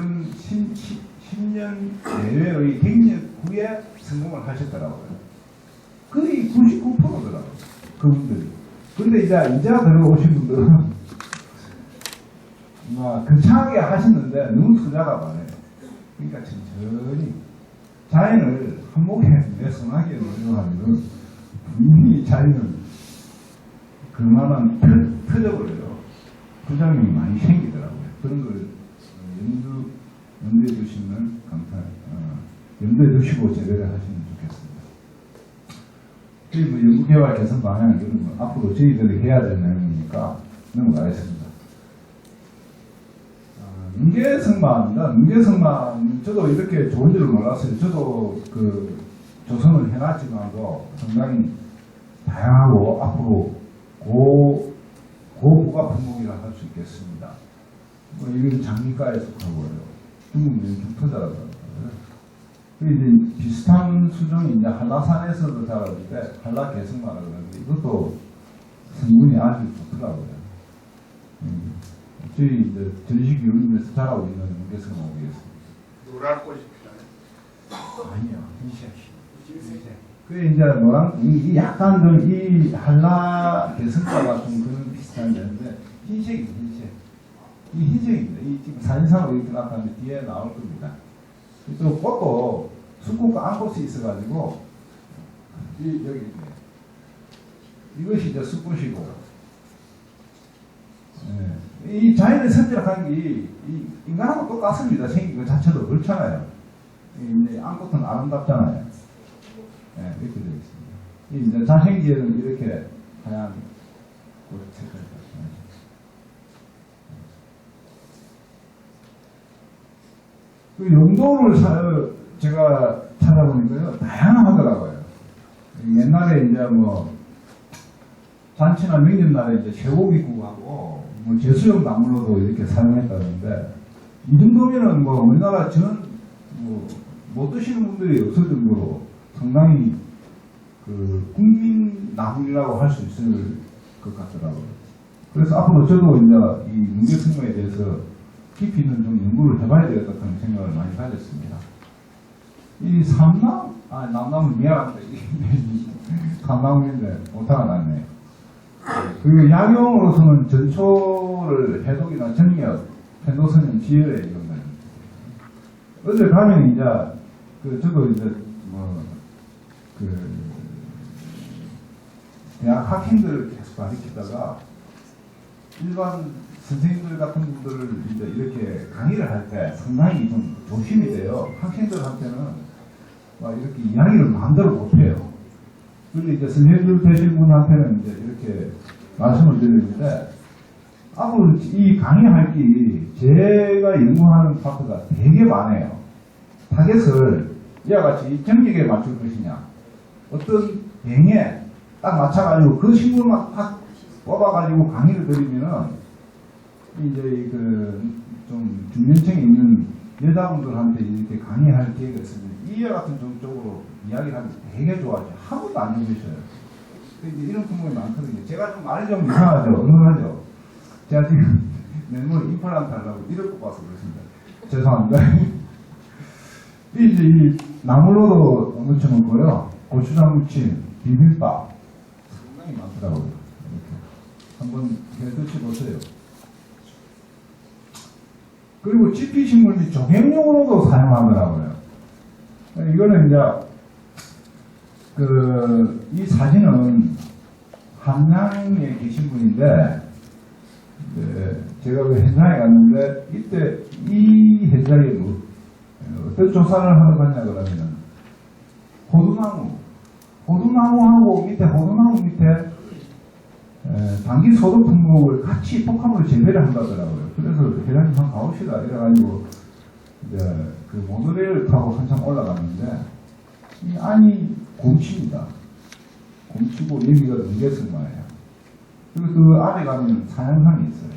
10년 내외의 경력 후에 성공을 하셨더라고요. 거의 99%더라고요. 그분들이. 근데 이제 들어오신 분들은 거창하게 하셨는데 너무 투자가 많아요. 그러니까 천천히 자연을 한몫에 내손하게 노력하면 분명히 자연은 그만한 터져버려요. 부작용이 많이 생기더라고요. 그런 걸 염두에 두시면 염두에 두시고 재배를 하시면 좋겠습니다. 그리고 연구개발 개선 방향 이런 건 앞으로 저희들이 해야 될 내용이니까 넘어가겠습니다. 능계성마입니다. 능계성마 저도 이렇게 좋은 줄을 몰랐어요. 저도 조선을 해놨지만도 상당히 다양하고 앞으로 고부가 품목이라 할 수 있겠습니다. 이건 장미과에 속하고요. 중국 연중토자라고 그리고 이제 비슷한 수종이 이제 한라산에서도 자라는데 한라개성마라고 그러는데 이것도 성분이 아주 좋더라고요. 저희 이제 전식 유림에서 자라고 있는 능계성마 오겠습니다. 노란 꽃이 피나요? 아니요, 흰색. 그 이제 노란 이 약간 좀 이 한라 개성과가 좀 그런 비슷한 데인데 흰색이 흰색. 이 흰색입니다. 이 지금 사진상으로 이렇게 나타나는데 뒤에 나올 겁니다. 또 꽃도 수국과 암꽃이 있어가지고 여기 이것이 이제 수꽃이고 이 자연의 선질한 게 인간하고 똑같습니다. 생긴 것 자체도 그렇잖아요. 이 암꽃은 아름답잖아요. 이렇게 되어 있습니다. 이제 자생기에는 이렇게 하얀 꽃 색깔이 그 용도를 제가 찾아보니까요, 다양하더라고요. 옛날에 이제 잔치나 명절날에 이제 쇠고기 국하고 제수용 나물로도 이렇게 사용했다는데, 이 정도면은 우리나라 못 드시는 분들이 없을 정도로 상당히 국민 나물이라고 할 수 있을 것 같더라고요. 그래서 앞으로 저도 이제 이 능계성마에 대해서 깊이 있는 좀 연구를 해봐야 되겠다는 생각을 많이 가졌습니다. 이 남나무 미안한데, 삼나무인데 오타가 났네요. 그리고 약용으로서는 전초를 해독이나 정력, 편도선염, 지혈에 이런 거예요. 어제 가면 이제, 저도 이제, 대학 학생들을 계속 가르치다가, 일반 선생님들 같은 분들을 이제 이렇게 강의를 할 때 상당히 좀 조심이 돼요. 학생들한테는 막 이렇게 이야기를 마음대로 못해요. 그리고 이제 선생님들 되신 분한테는 이제 이렇게 말씀을 드리는데, 앞으로 이 강의할 게 제가 연구하는 파트가 되게 많아요. 타겟을 이와 같이 정직에 맞출 것이냐, 어떤 병에 딱 맞춰가지고 그 식물만 딱 뽑아가지고 강의를 드리면은 이제 좀 중년층에 있는 여자분들한테 이렇게 강의할 기회가 있으면 이와 같은 쪽으로 이야기를 하면 되게 좋아하죠. 한 번도 안 해보셔요. 이제 이런 부분이 많거든요. 제가 좀 말이 좀 이상하죠. 어눌하죠. 제가 지금 내물 임플란트 하려고 이럴 것 봐서 그렇습니다. 죄송합니다. 이제 이 나물로도 무쳐 먹고요. 고추장 무침, 비빔밥 상당히 많더라고요. 이렇게 한번 해 드셔보세요. 그리고 지피식물 및 조경용으로도 사용하더라고요. 이거는 이제 이 사진은 한양에 계신 분인데, 제가 그 현장에 갔는데 이때 이 현장에 어떤 조사를 하러 갔냐 그러면 호두나무하고 호두나무 밑에 단기 소득 품목을 같이 복합으로 재배를 한다더라고요. 그래서 회장님 한 가봅시다 이래가지고 이제 그 모노레일을 타고 한참 올라갔는데 이 안이 곰치입니다. 곰치고 여기가 능계승마예요. 그리고 그 안에 가면 사양상이 있어요.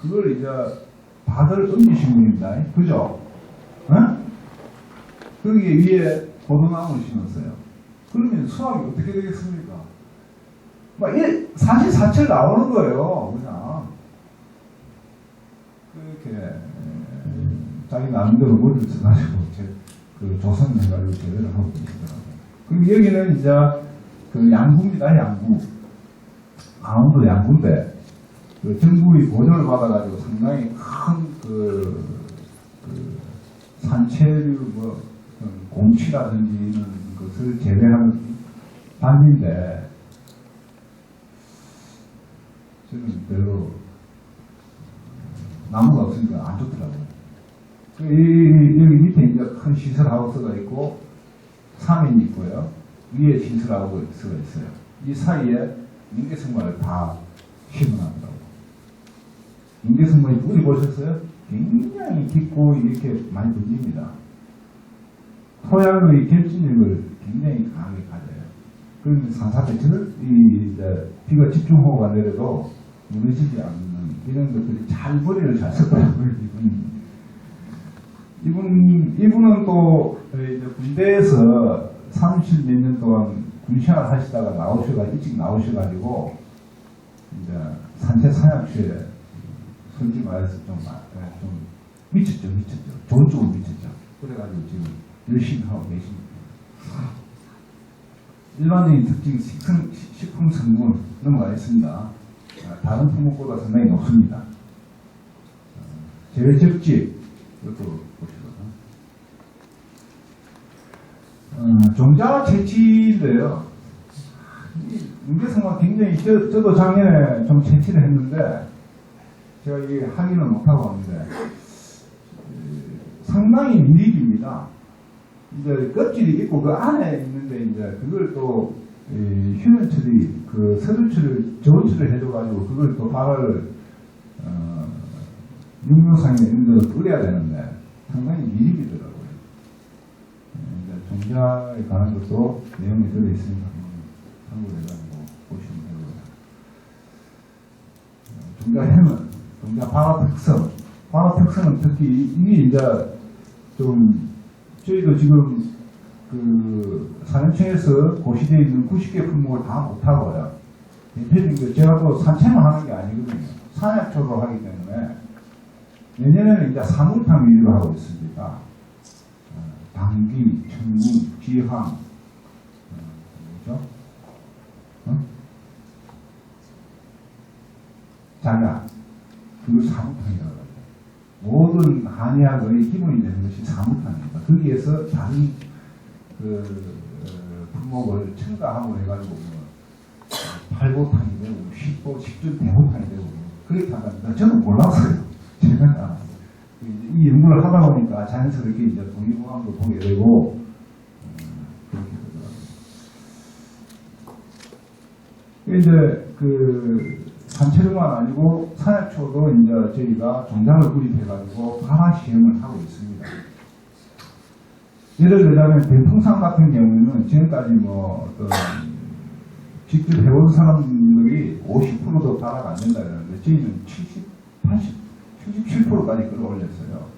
그걸 이제 다들 옮기신 분입니다. 그죠? 거기에 위에 포도나무를 심었어요. 그러면 수확이 어떻게 되겠습니까? 막 사실 사철 나오는 거예요. 그냥 그렇게 자기 나름대로 머리를 써가지고 조선해가지고 제대로 하고 계시더라고요. 그리고 여기는 이제 양구입니다. 양구. 강원도 양구인데 정부의 보조를 받아가지고 상당히 큰 산채류 곰치라든지 이런 것을 재배하는 단지인데 저는 별로 나무가 없으니까 안 좋더라고요. 여기 밑에 이제 큰 시설하우스가 있고 사면이 있고요. 위에 시설하우스가 있어요. 이 사이에 인계승마를 다 심어놨더라고요. 인계승마의 뿌리 보셨어요? 굉장히 깊고 이렇게 많이 번집니다. 토양의 결집력을 굉장히 강하게 가져요. 그러면 산사태처럼 비가 집중호우가 내려도 무너지지 않는 이런 것들이 잘 머리를 잘 썼더라고요. 이분은 또 이제 군대에서 30몇 년 동안 군생활 하시다가 일찍 나오셔가지고 이제 산채 사약쇼에 솔직히 말해서 좀 미쳤죠. 좋은 쪽으로 미쳤죠. 그래가지고 지금 열심히 하고 계십니다. 일반적인 특징 식품 성분 넘어가겠습니다. 다른 품목보다 상당히 높습니다. 제외 적집 이것도 보시거든요. 종자 채취인데요. 문제성과 굉장히 저도 작년에 좀 채취를 했는데 제가 이게 하기는 못하고 하는데 상당히 미립입니다. 이제 껍질이 있고 그 안에 있는데 이제 그걸 또 휴면 처리, 서류 처리, 저온 처리를 해줘가지고 그걸 또 발을 육묘상에 있는 데서 뿌려야 되는데 상당히 미립이더라고요. 이제 종자에 관한 것도 내용이 들어있으니까 참고해가지고 보시면 되고요. 종자형은 종자 발화 특성. 발화 특성은 특히 이게 이제 좀 저희도 지금 사령청에서 고시되어 있는 90개 품목을 다 못하고요. 대표적인 제가 또 산채만 하는 게 아니거든요. 산약초로 하기 때문에 내년에는 이제 사물탕 위주로 하고 있습니다. 당귀, 청국, 지황, 뭐죠? 작약, 그리고 사무탕이라고 합니다. 모든 한의학의 기본이 되는 것이 사무탕입니다. 거기에서 다른 품목을 첨가하고 해가지고 팔보탕이 되고 식전 대보탕이 되고 그렇게 한답니다. 저는 몰랐어요. 제가 이 연구를 하다 보니까 자연스럽게 이제 동의보감도 보게 되고 그렇게 되더라고요. 이제 산채류만 아니고 산약초도 이제 저희가 종장을 구입해가지고 발화 시험을 하고 있습니다. 예를 들자면 대풍산 같은 경우는 지금까지 직접 해온 사람들이 50%도 발화가 안 된다 그러는데 저희는 70, 80, 77%까지 끌어올렸어요.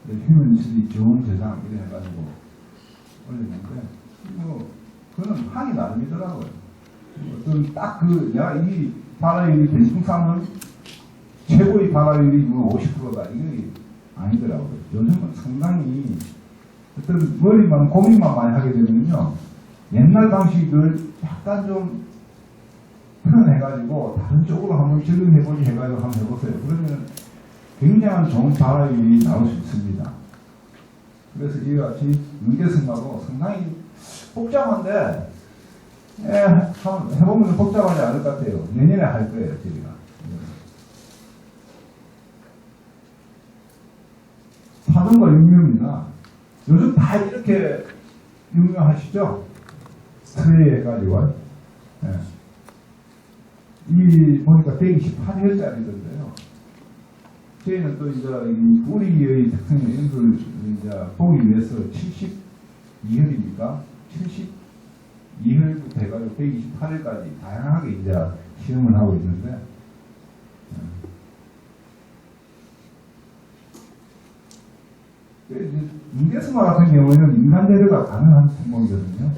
휴먼시리 좋은 제상 이래 해가지고 올렸는데 그거는 하기 나름이더라고요. 어떤 내가 이 발화율이 대풍산은 최고의 발화율이 50%다 이게 아니더라고요. 요즘은 상당히 어떤 고민만 많이 하게 되면요 옛날 방식을 약간 좀 표현해가지고 다른 쪽으로 한번 적용해보지 해가지고 한번 해보세요. 그러면 굉장한 좋은 발화율이 나올 수 있습니다. 그래서 이와 같이 윤계승하고 상당히 복잡한데 한번 해보면 복잡하지 않을 것 같아요. 내년에 할 거예요, 저희가. 파동과 육류입니다. 요즘 다 이렇게 유명하시죠? 트레이 해가지고. 이 보니까 128회짜리던데요. 저희는 또 이제 우리의 특성이 이런 걸 이제 보기 위해서 72회입니까? 72회부터 해가지고 128회까지 다양하게 이제 시험을 하고 있는데, 인계스마 같은 경우에는 인간 재료가 가능한 품목이거든요.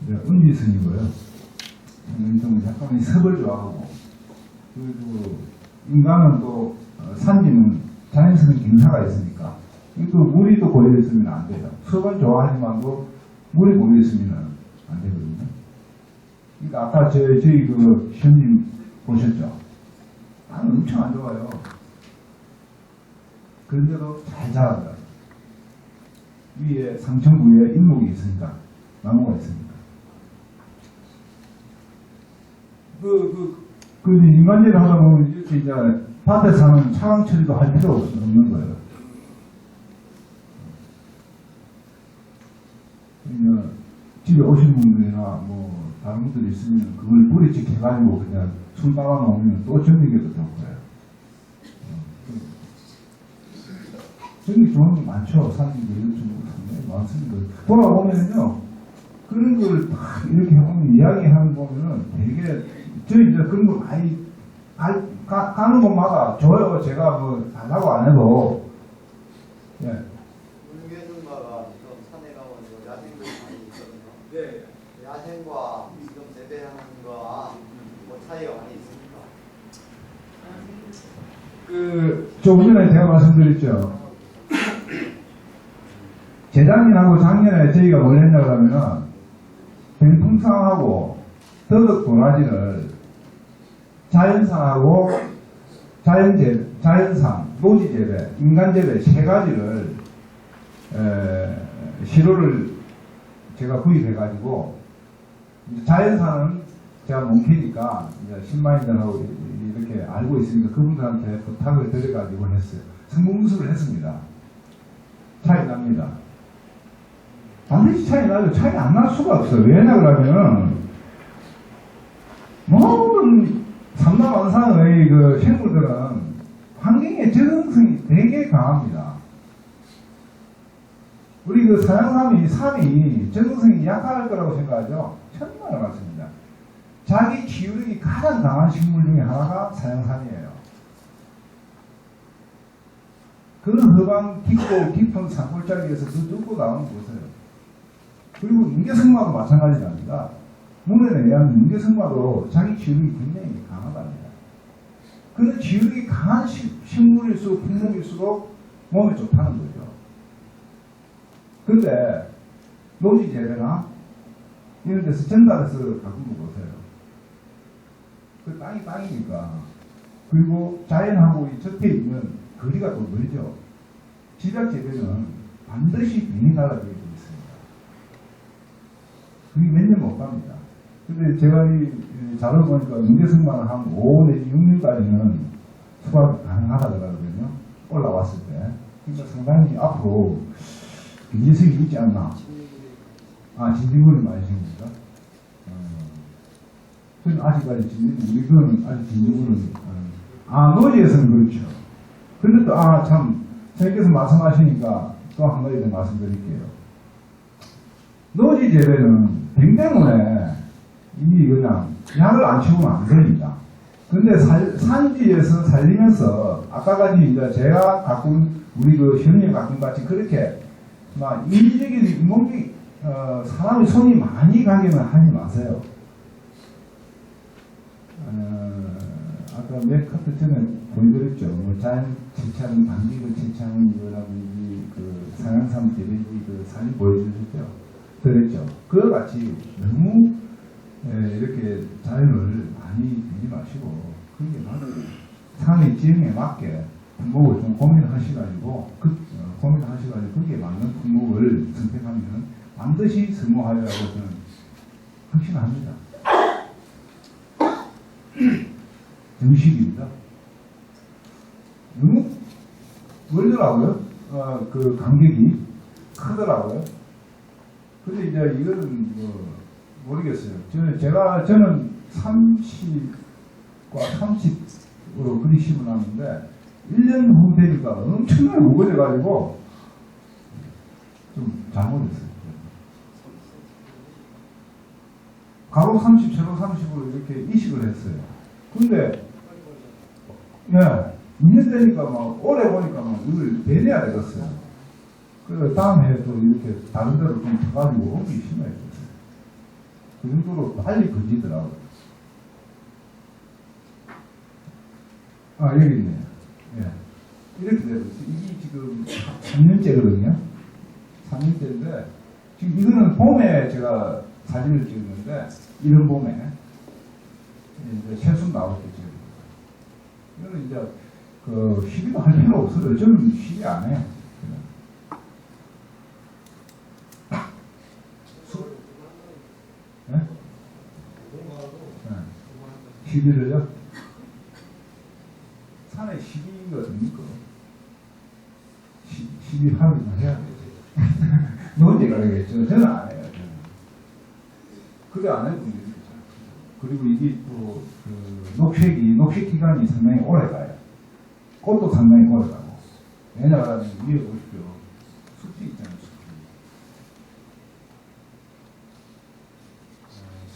은지순이고요. 좀 약간 섭을 좋아하고, 그리고 인간은 또 산지는 자연스러운 경사가 있으니까, 또 물이 또 고여 있으면 안 돼요. 섭은 좋아하지만도 물이 고여 있으면 안 되거든요. 그러니까 아까 저희 시험님 보셨죠? 나는 엄청 안 좋아요. 그런데도 잘 자란다. 위에 상층 부위에 인목이 있으니까, 나무가 있으니까. 인간일을 하다 보면 이렇게 이제 밭에 사는 차강 처리도 할 필요 없는 거예요. 그러니까 집에 오신 분들이나 다른 분들이 있으면 그걸 뿌리찍 해가지고 그냥 술 따라 놓으면 또 정리해도 될 거예요. 정리 좋은 게 많죠. 산지도 이런 정도 상당히 많습니다. 돌아보면요. 그런 걸 딱 이렇게 하면 이야기하는 보면은 되게 저희 이제 그런 거 많이 가는 곳마다 줘요. 제가 달라고 안 해도. 예. 문계승마가 지금 산에 가면 야생들이 많이 있거든요. 네. 야생과 지금 재배하는 거와 차이가 많이 있습니까? 조금 전에 제가 말씀드렸죠. 재작년하고 작년에 저희가 뭘 했냐고 하면은, 병풍상하고 더덕 도라지를 자연산하고 자연산, 노지재배, 인간재배 세 가지를 시료를 제가 구입해가지고, 자연산은 제가 농캐니까 10만인들하고 이렇게 알고 있으니까 그분들한테 부탁을 드려가지고 했어요. 성공수를 했습니다. 차이 납니다. 반드시 차이 나죠. 차이 안 날 수가 없어요. 왜냐 그러면 모든 삼남원상의 생물들은 환경의 적응성이 되게 강합니다. 우리 삼이 적응성이 약할 거라고 생각하죠? 천만을 맞습니다. 자기 기울기 가장 강한 식물 중에 하나가 사양삼이에요. 그 허방 깊고 깊은 산골짜기에서 뚫고 나오는 거 보세요. 그리고 인계성마도 마찬가지랍니다. 문헌에 의하면 인계성마도 자기 기울기 굉장히 강하답니다. 그런 기울기 강한 식물일수록 품목일수록 몸에 좋다는 거죠. 그런데 노지 재배나 이런 데서 전달해서 가꾼 거 보세요. 그 땅이 땅이니까. 그리고 자연하고 이 접해 있는 거리가 또 멀죠. 집약 재배는 반드시 빈이 달라져 있습니다. 그게 몇 년 못 갑니다. 근데 제가 이 자료 보니까 문제승만 한 5 내지 6년까지는 수확이 가능하다 그러거든요. 올라왔을 때. 그러니까 상당히 앞으로 경제성이 있지 않나. 아, 진지물이 많이 생깁니다. 저는 아직까지 우리 그는 아직 진지물은, 노지에서는 그렇죠. 근데 또, 참, 선생님께서 말씀하시니까 또 한 가지 더 말씀드릴게요. 노지 재배는 병 때문에 이미 그냥 약을 안 치우면 안 됩니다. 근데 산지에서 살리면서 아까까지 이제 제가 가끔 우리 그 현님 가끔 같이 그렇게 막 인위적인 몸이 사람의 손이 많이 가기는 하지 마세요. 아까 몇 카트 전에 보여드렸죠. 뭐 자연 채취하는 단기를 채취하는 거라든지 그 상향산 재배지 그 사진 보여주셨죠. 그랬죠. 그와 같이 너무 이렇게 자연을 많이 들지 마시고 그게 맞아요. 산의 지형에 맞게 품목을 좀 고민하셔가지고 고민하셔가지고 거기에 맞는 품목을 선택하면 반드시 성공하리라고 저는 확신합니다. 정식입니다. 너무 멀더라고요. 그 간격이 크더라고요. 근데 이제 이거는 뭐 모르겠어요. 저는 30과 30으로 그리 심어놨는데 1년 후 되니까 엄청나게 무거워져가지고 좀 잘못했어요. 가로 30, 세로 30으로 이렇게 이식을 했어요. 근데, 2년 되니까 막, 오래 보니까 막, 이걸 배내야 되겠어요. 그래서 다음 해에 또 이렇게 다른 데로 좀 가가지고 옮기 심어야겠어요. 그 정도로 빨리 건지더라고요. 여기 있네요. 이렇게 되고 있어요. 이게 지금 3년째거든요. 3년째인데, 지금 이거는 봄에 제가 사진을 찍었는데, 이런 봄에, 이제 새순 나올 때 찍은 거예요. 이거는 이제, 시비도 할 필요 없어요. 저는 시비 안 해요. 네? 시비를요? 산에 시비가 됩니까? 시비하면 해야 되지. 논제가 되겠죠. 저는 안 해요. 저는. 그게 안 해도 됩니다. 그리고 이게 또, 녹색 기간이 상당히 오래 가요. 꽃도 상당히 오래 가고. 왜냐하면 위에 보십시오. 숲이 있잖아요, 숲이.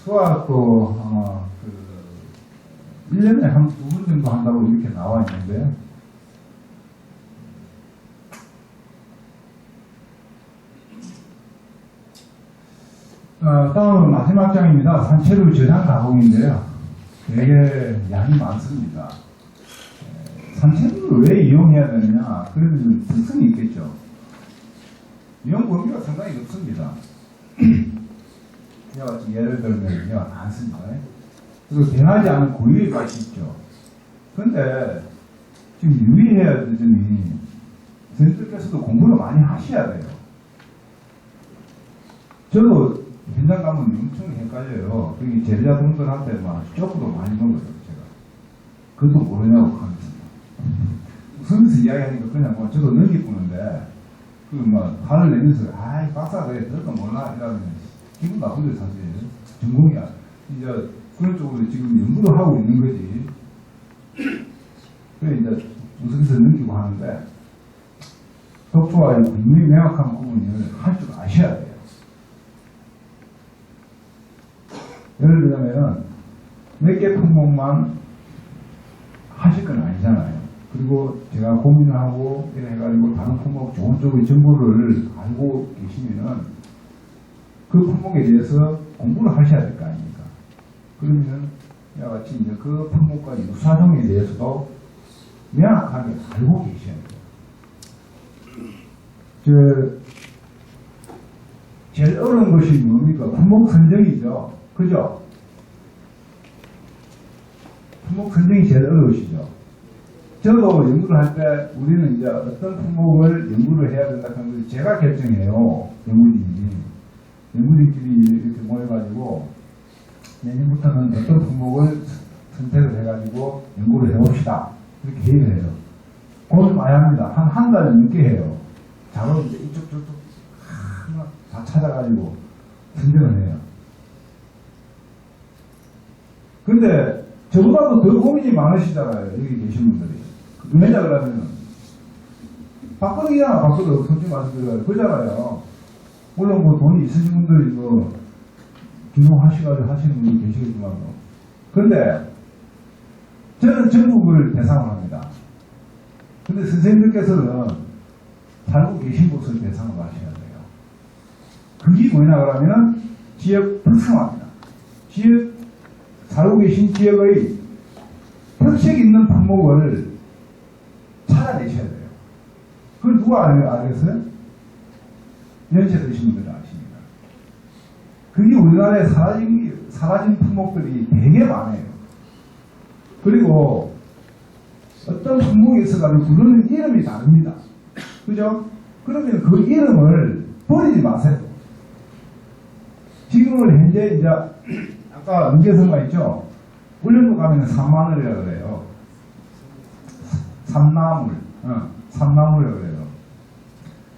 수학도, 1년에 한 2번 정도 한다고 이렇게 나와 있는데, 다음은 마지막 장입니다. 산채류 저장 가공인데요. 되게 양이 많습니다. 산채류를 왜 이용해야 되느냐? 그런 특성이 있겠죠. 이용 범위가 상당히 높습니다. 예를 들면 많습니다. 그리고 변하지 않은 고유의 맛이 있죠. 근데 지금 유의해야 되더니 선생님께서도 공부를 많이 하셔야 돼요. 저도 현장 가면 엄청 헷갈려요. 그게 제자분들한테 막 쪼크도 많이 먹어요, 제가. 그것도 모르냐고 하면서. 무슨 이야기하니까 그냥 뭐 저도 넘기쁘는데, 화를 내면서, 박사 그래, 그것도 몰라? 이러면 기분 나쁘죠, 사실. 전공이야. 이제 그런 쪽으로 지금 연구를 하고 있는 거지. 그래, 이제 웃으면서 넘기고 하는데, 독초와의 분명히 명확한 구분을 할 줄 아셔야 돼요. 예를 들자면 몇 개 품목만 하실 건 아니잖아요. 그리고 제가 고민을 하고 이래 해가지고 다른 품목 좋은 쪽의 정보를 알고 계시면은 그 품목에 대해서 공부를 하셔야 될 거 아닙니까? 그러면 이와 같이 이제 그 품목과 유사종에 대해서도 명확하게 알고 계셔야 돼요. 제일 어려운 것이 뭡니까? 품목 선정이죠. 그죠? 품목 선정이 제일 어려우시죠. 저도 연구를 할 때 우리는 이제 어떤 품목을 연구를 해야 된다 하는 걸 제가 결정해요. 연구진끼리 이렇게 모여가지고 내년부터는 어떤 품목을 선택을 해가지고 연구를 해봅시다. 이렇게 회의를 해요. 그걸 많이 합니다. 한 달 넘게 해요. 자료 이제 이쪽 저쪽 다 찾아가지고 선정을 해요. 근데 저보다도 더 고민이 많으시잖아요. 여기 계신 분들이. 왜냐 그러면 밥그릇이잖아. 밥그릇. 솔직히 말씀드려요. 그러잖아요. 물론 뭐 돈이 있으신 분들이 뭐 기용하시가지고 하시는 분이 계시겠지만 근데 저는 전국을 대상으로 합니다. 근데 선생님들께서는 살고 계신 곳을 대상으로 하셔야 돼요. 그게 뭐냐 그러면 지역 특성화입니다. 살고 계신 지역의 특색 있는 품목을 찾아내셔야 돼요. 그걸 누가 알겠어요? 연세 드신 분들은 아십니다. 그게 우리나라에 사라진 품목들이 되게 많아요. 그리고 어떤 품목이 있어가지고 부르는 이름이 다릅니다. 그죠? 그러면 그 이름을 버리지 마세요. 지금은 현재 이제 아까 은계성가 있죠? 울릉도 가면 삼마늘이라고 그래요. 삼나물이라고 그래요.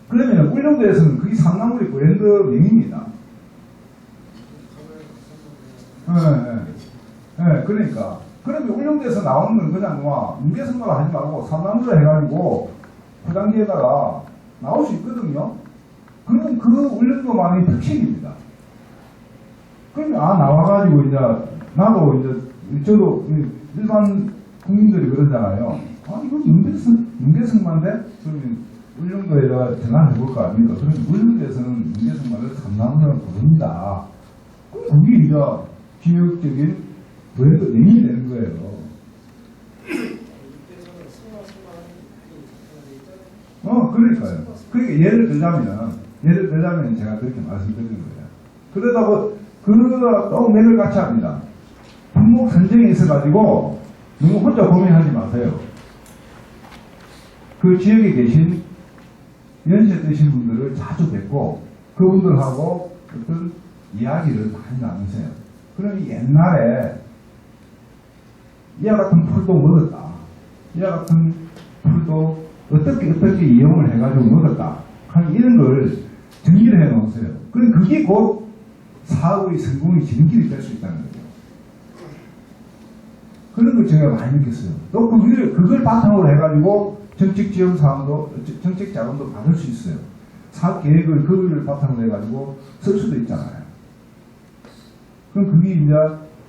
그러면 울릉도에서는 그게 삼나물이 브랜드 명입니다. 그러니까. 그러면 울릉도에서 나오는 건 그냥 뭐 은계성가로 하지 말고 삼나물을 해가지고 포장지에다가 나올 수 있거든요. 그러면 그 울릉도만의 특색입니다. 그러면 나와가지고 이제 나도 이제 저도 일반 국민들이 그러잖아요. 이건 윤계승만데? 그러면 울릉도에다가 전환해볼까 아닙니까? 그러면 울릉도에서는 윤계승만을 삼나물이라고 부릅니다. 그럼 그게 이제 지역적인 브랜드 네임이 되는 거예요. 그러니까요. 그러니까 예를 들자면 제가 그렇게 말씀드리는 거예요. 그러다가 그거가 또 맥을 같이 합니다. 품목 선정에 있어가지고 너무 혼자 고민하지 마세요. 그 지역에 계신 연세 드신 분들을 자주 뵙고 그분들하고 어떤 이야기를 많이 나누세요. 그러면 옛날에 이와 같은 풀도 먹었다. 이와 같은 풀도 어떻게 이용을 해가지고 먹었다. 하는 이런 걸 정리를 해 놓으세요. 그럼 그게 곧 사업의 성공의 지름길이 될 수 있다는 거죠. 그런 걸 제가 많이 느꼈어요. 또 그걸 바탕으로 해가지고 정책 지원 사항도, 정책 자금도 받을 수 있어요. 사업 계획을 그걸 바탕으로 해가지고 쓸 수도 있잖아요. 그럼 그게 이제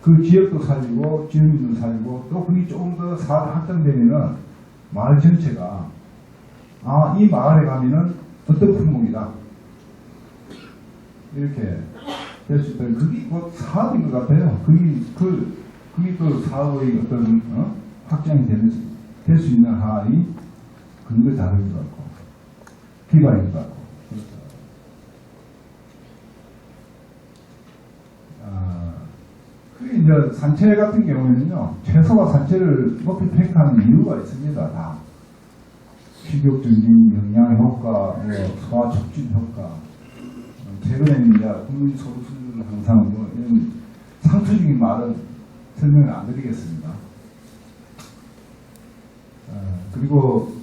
그 지역도 살리고, 지역민도 살리고, 또 그게 조금 더 사업이 확장되면은 마을 전체가, 이 마을에 가면은 어떤 품목이다. 이렇게 될 수 있다. 그게 곧 사업인 것 같아요. 그게 또 사업의 어떤, 확장이 될 수 있는 하나의 근거 자료인 것 같고, 기반인 것 같고. 그게 이제 산채 같은 경우에는요, 채소가 산채를 높이 평가하는 이유가 있습니다. 다. 식욕 증진, 영양 효과, 소화 촉진 효과. 최근에는 이제 국민 소득 수준 향상, 이런 상투적인 말은 설명을 안 드리겠습니다. 그리고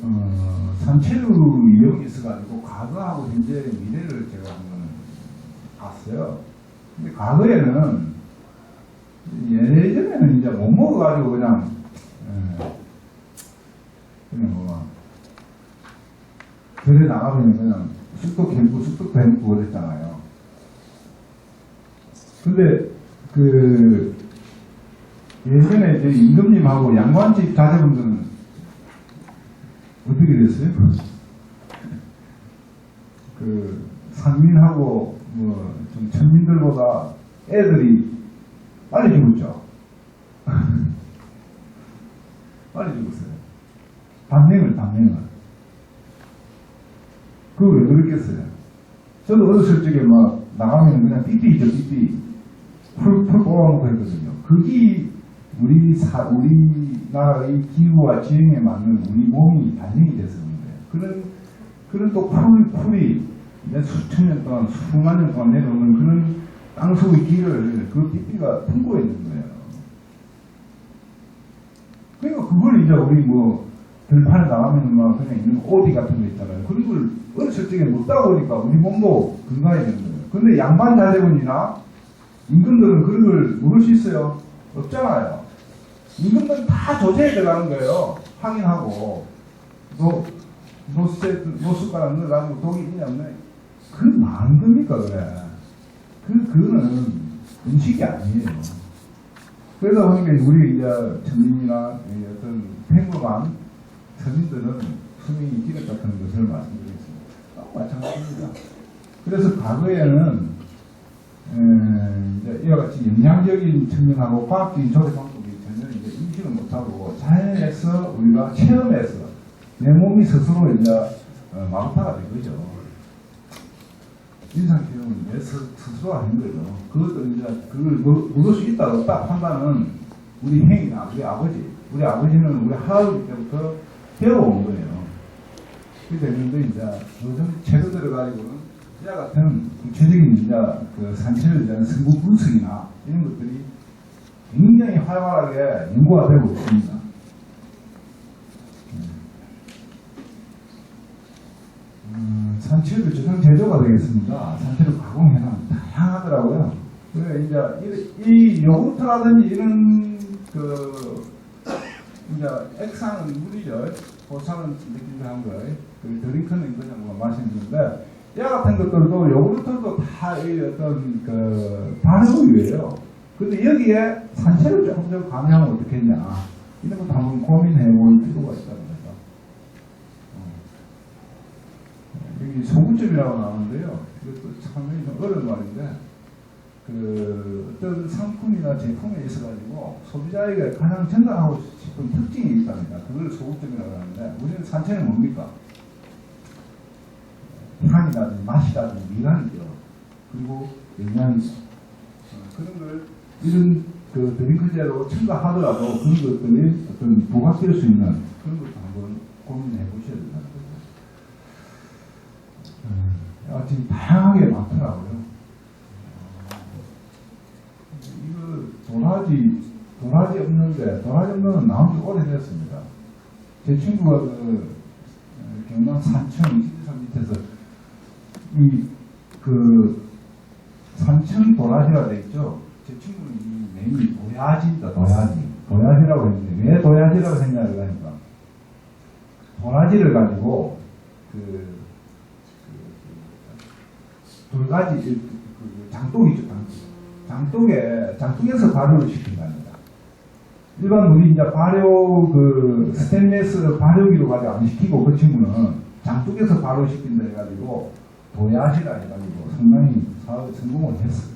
산채류 이용이 있어가지고 과거하고 현재 미래를 제가 한번 봤어요. 근데 과거에는 예전에는 이제 못 먹어가지고 그냥 절에 나가면 그냥 쑥도 캐고 쑥도 해먹고 그랬잖아요. 근데 예전에 이제 임금님하고 양반집 자제분들은 어떻게 됐어요? 상민하고 좀 천민들보다 애들이 빨리 죽었죠. 빨리 죽었어요. 단명을. 그거 왜 그랬겠어요? 저도 어렸을 적에 나가면 그냥 삐삐죠, 삐삐. 풀 뽑아놓고 했거든요. 그게 우리나라의 기후와 지형에 맞는 우리 몸이 단련이 돼서 그런 거예요. 그런 또 풀이 이제 수천 년 동안, 수만 년 동안 내려오는 그런 땅속의 길을 그 깊이가 품고 있는 거예요. 그러니까 그걸 이제 우리 뭐 들판에 나가면 막 그냥 있는 오디 같은 거 있잖아요. 그런 걸 어렸을 적에 못 따다 보니까 우리 몸도 건강해지는 거예요. 근데 양반 자제분이나 임금들은 그런 걸 먹을 수 있어요? 없잖아요. 임금들은 다 조제에 들어가는 거예요. 확인하고 노숟가락 넣어가지고 독이 있냐 없냐. 그 많은 겁니까 그래. 그거는 음식이 아니에요. 그러다 보니까 우리 이제 천민이나 어떤 평범한 서민들은 수명이 길었다는 것을 말씀드리겠습니다. 마찬가지입니다. 그래서 과거에는 이제 이와 같이 영양적인 측면하고 과학적인 조리 방법이 전혀 이제 인식을 못하고 자연에서 우리가 체험해서 내 몸이 스스로 이제 마루타가 된 거죠. 인상체험은 내 스스로 하는 거죠. 그것도 이제 그걸 먹을 수 있다 없다 판단은 우리 형이나 우리 아버지는 우리 할아버지 때부터 배워온 거예요. 그런데 이제 요즘 제도 들어가지고는 이와 같은 구체적인 이제 그 산체를 위한 성분 분석이나 이런 것들이 굉장히 활발하게 연구가 되고 있습니다. 산채도 저장 제조가 되겠습니다. 산채를 가공해놔 다양하더라고요. 그래 이제 이 요구르트라든지 이런 이제 액상은 물이죠. 보상은 느끼한 거. 그 드링크는 그냥 뭐 마시는 건데 이와 같은 것들도 요구르트도 다 이 어떤 그 발효유예요. 근데 여기에 산채를 조금 더 가미하면 어떻겠냐 이런 것도 한번 고민해 볼 필요가 있다는 거죠. 여기 소구점이라고 나오는데요. 이것도 상당히 좀 어려운 말인데, 어떤 상품이나 제품에 있어가지고 소비자에게 가장 전달하고 싶은 특징이 있답니다. 그걸 소구점이라고 하는데, 우리는 산채는 뭡니까? 향이라든지 맛이라든지 미간이죠. 그리고 영양이죠. 그런 걸 이런 그 드링크제로 첨가하더라도 그런 것들이 어떤 부각될 수 있는 그런 것도 한번 고민해 보셔야 된다는 거죠. 지금 다양하게 많더라고요. 이거 도라지 없는데, 도라지 없는 건 나온 지 오래됐습니다. 제 친구가 경남 산청 지리산 밑에서 산청 도라지가 돼 있죠. 제 친구는 이 명이 도야지입니다. 도야지라고 했는데, 왜 도야지라고 했냐고 하니까, 도라지를 가지고 돌가지 장독이죠. 장독에서 발효를 시킨답니다. 일반 우리 이제 스테인리스 발효기로 가지고 안 시키고, 그 친구는 장독에서 발효시킨다 해가지고 도야지라 해가지고 상당히 사업에 성공을 했어요.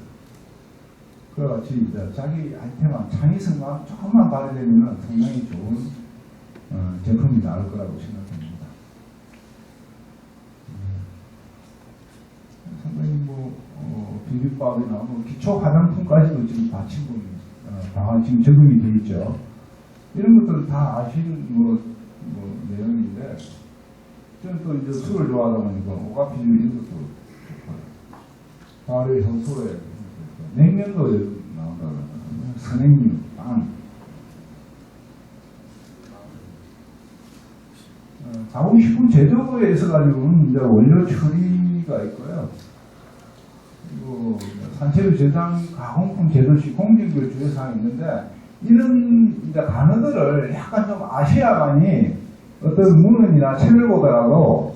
그래가지고 이제 자기 아이템만 창의성만 조금만 발휘되면 상당히 좋은 제품이 나올 거라고 생각합니다. 상당히 비빔밥이나 기초 화장품까지도 지금 다 지금 적응이 되어 있죠. 이런 것들은 다 아시는 내용인데, 저는 또 이제 술을 좋아하다 보니까 오가피주 이런 것도 발효 효소에 냉면도 나온다고 하잖아요. 선행류, 빵. 자궁식품 제조에 있어가지고는 이제 원료 처리가 있고요. 그리고 산채류 저장 가공품 제조시 공정부의 주의사항이 있는데, 이런 이제 단어들을 약간 좀 아셔야만이 어떤 문헌이나 책을 보더라도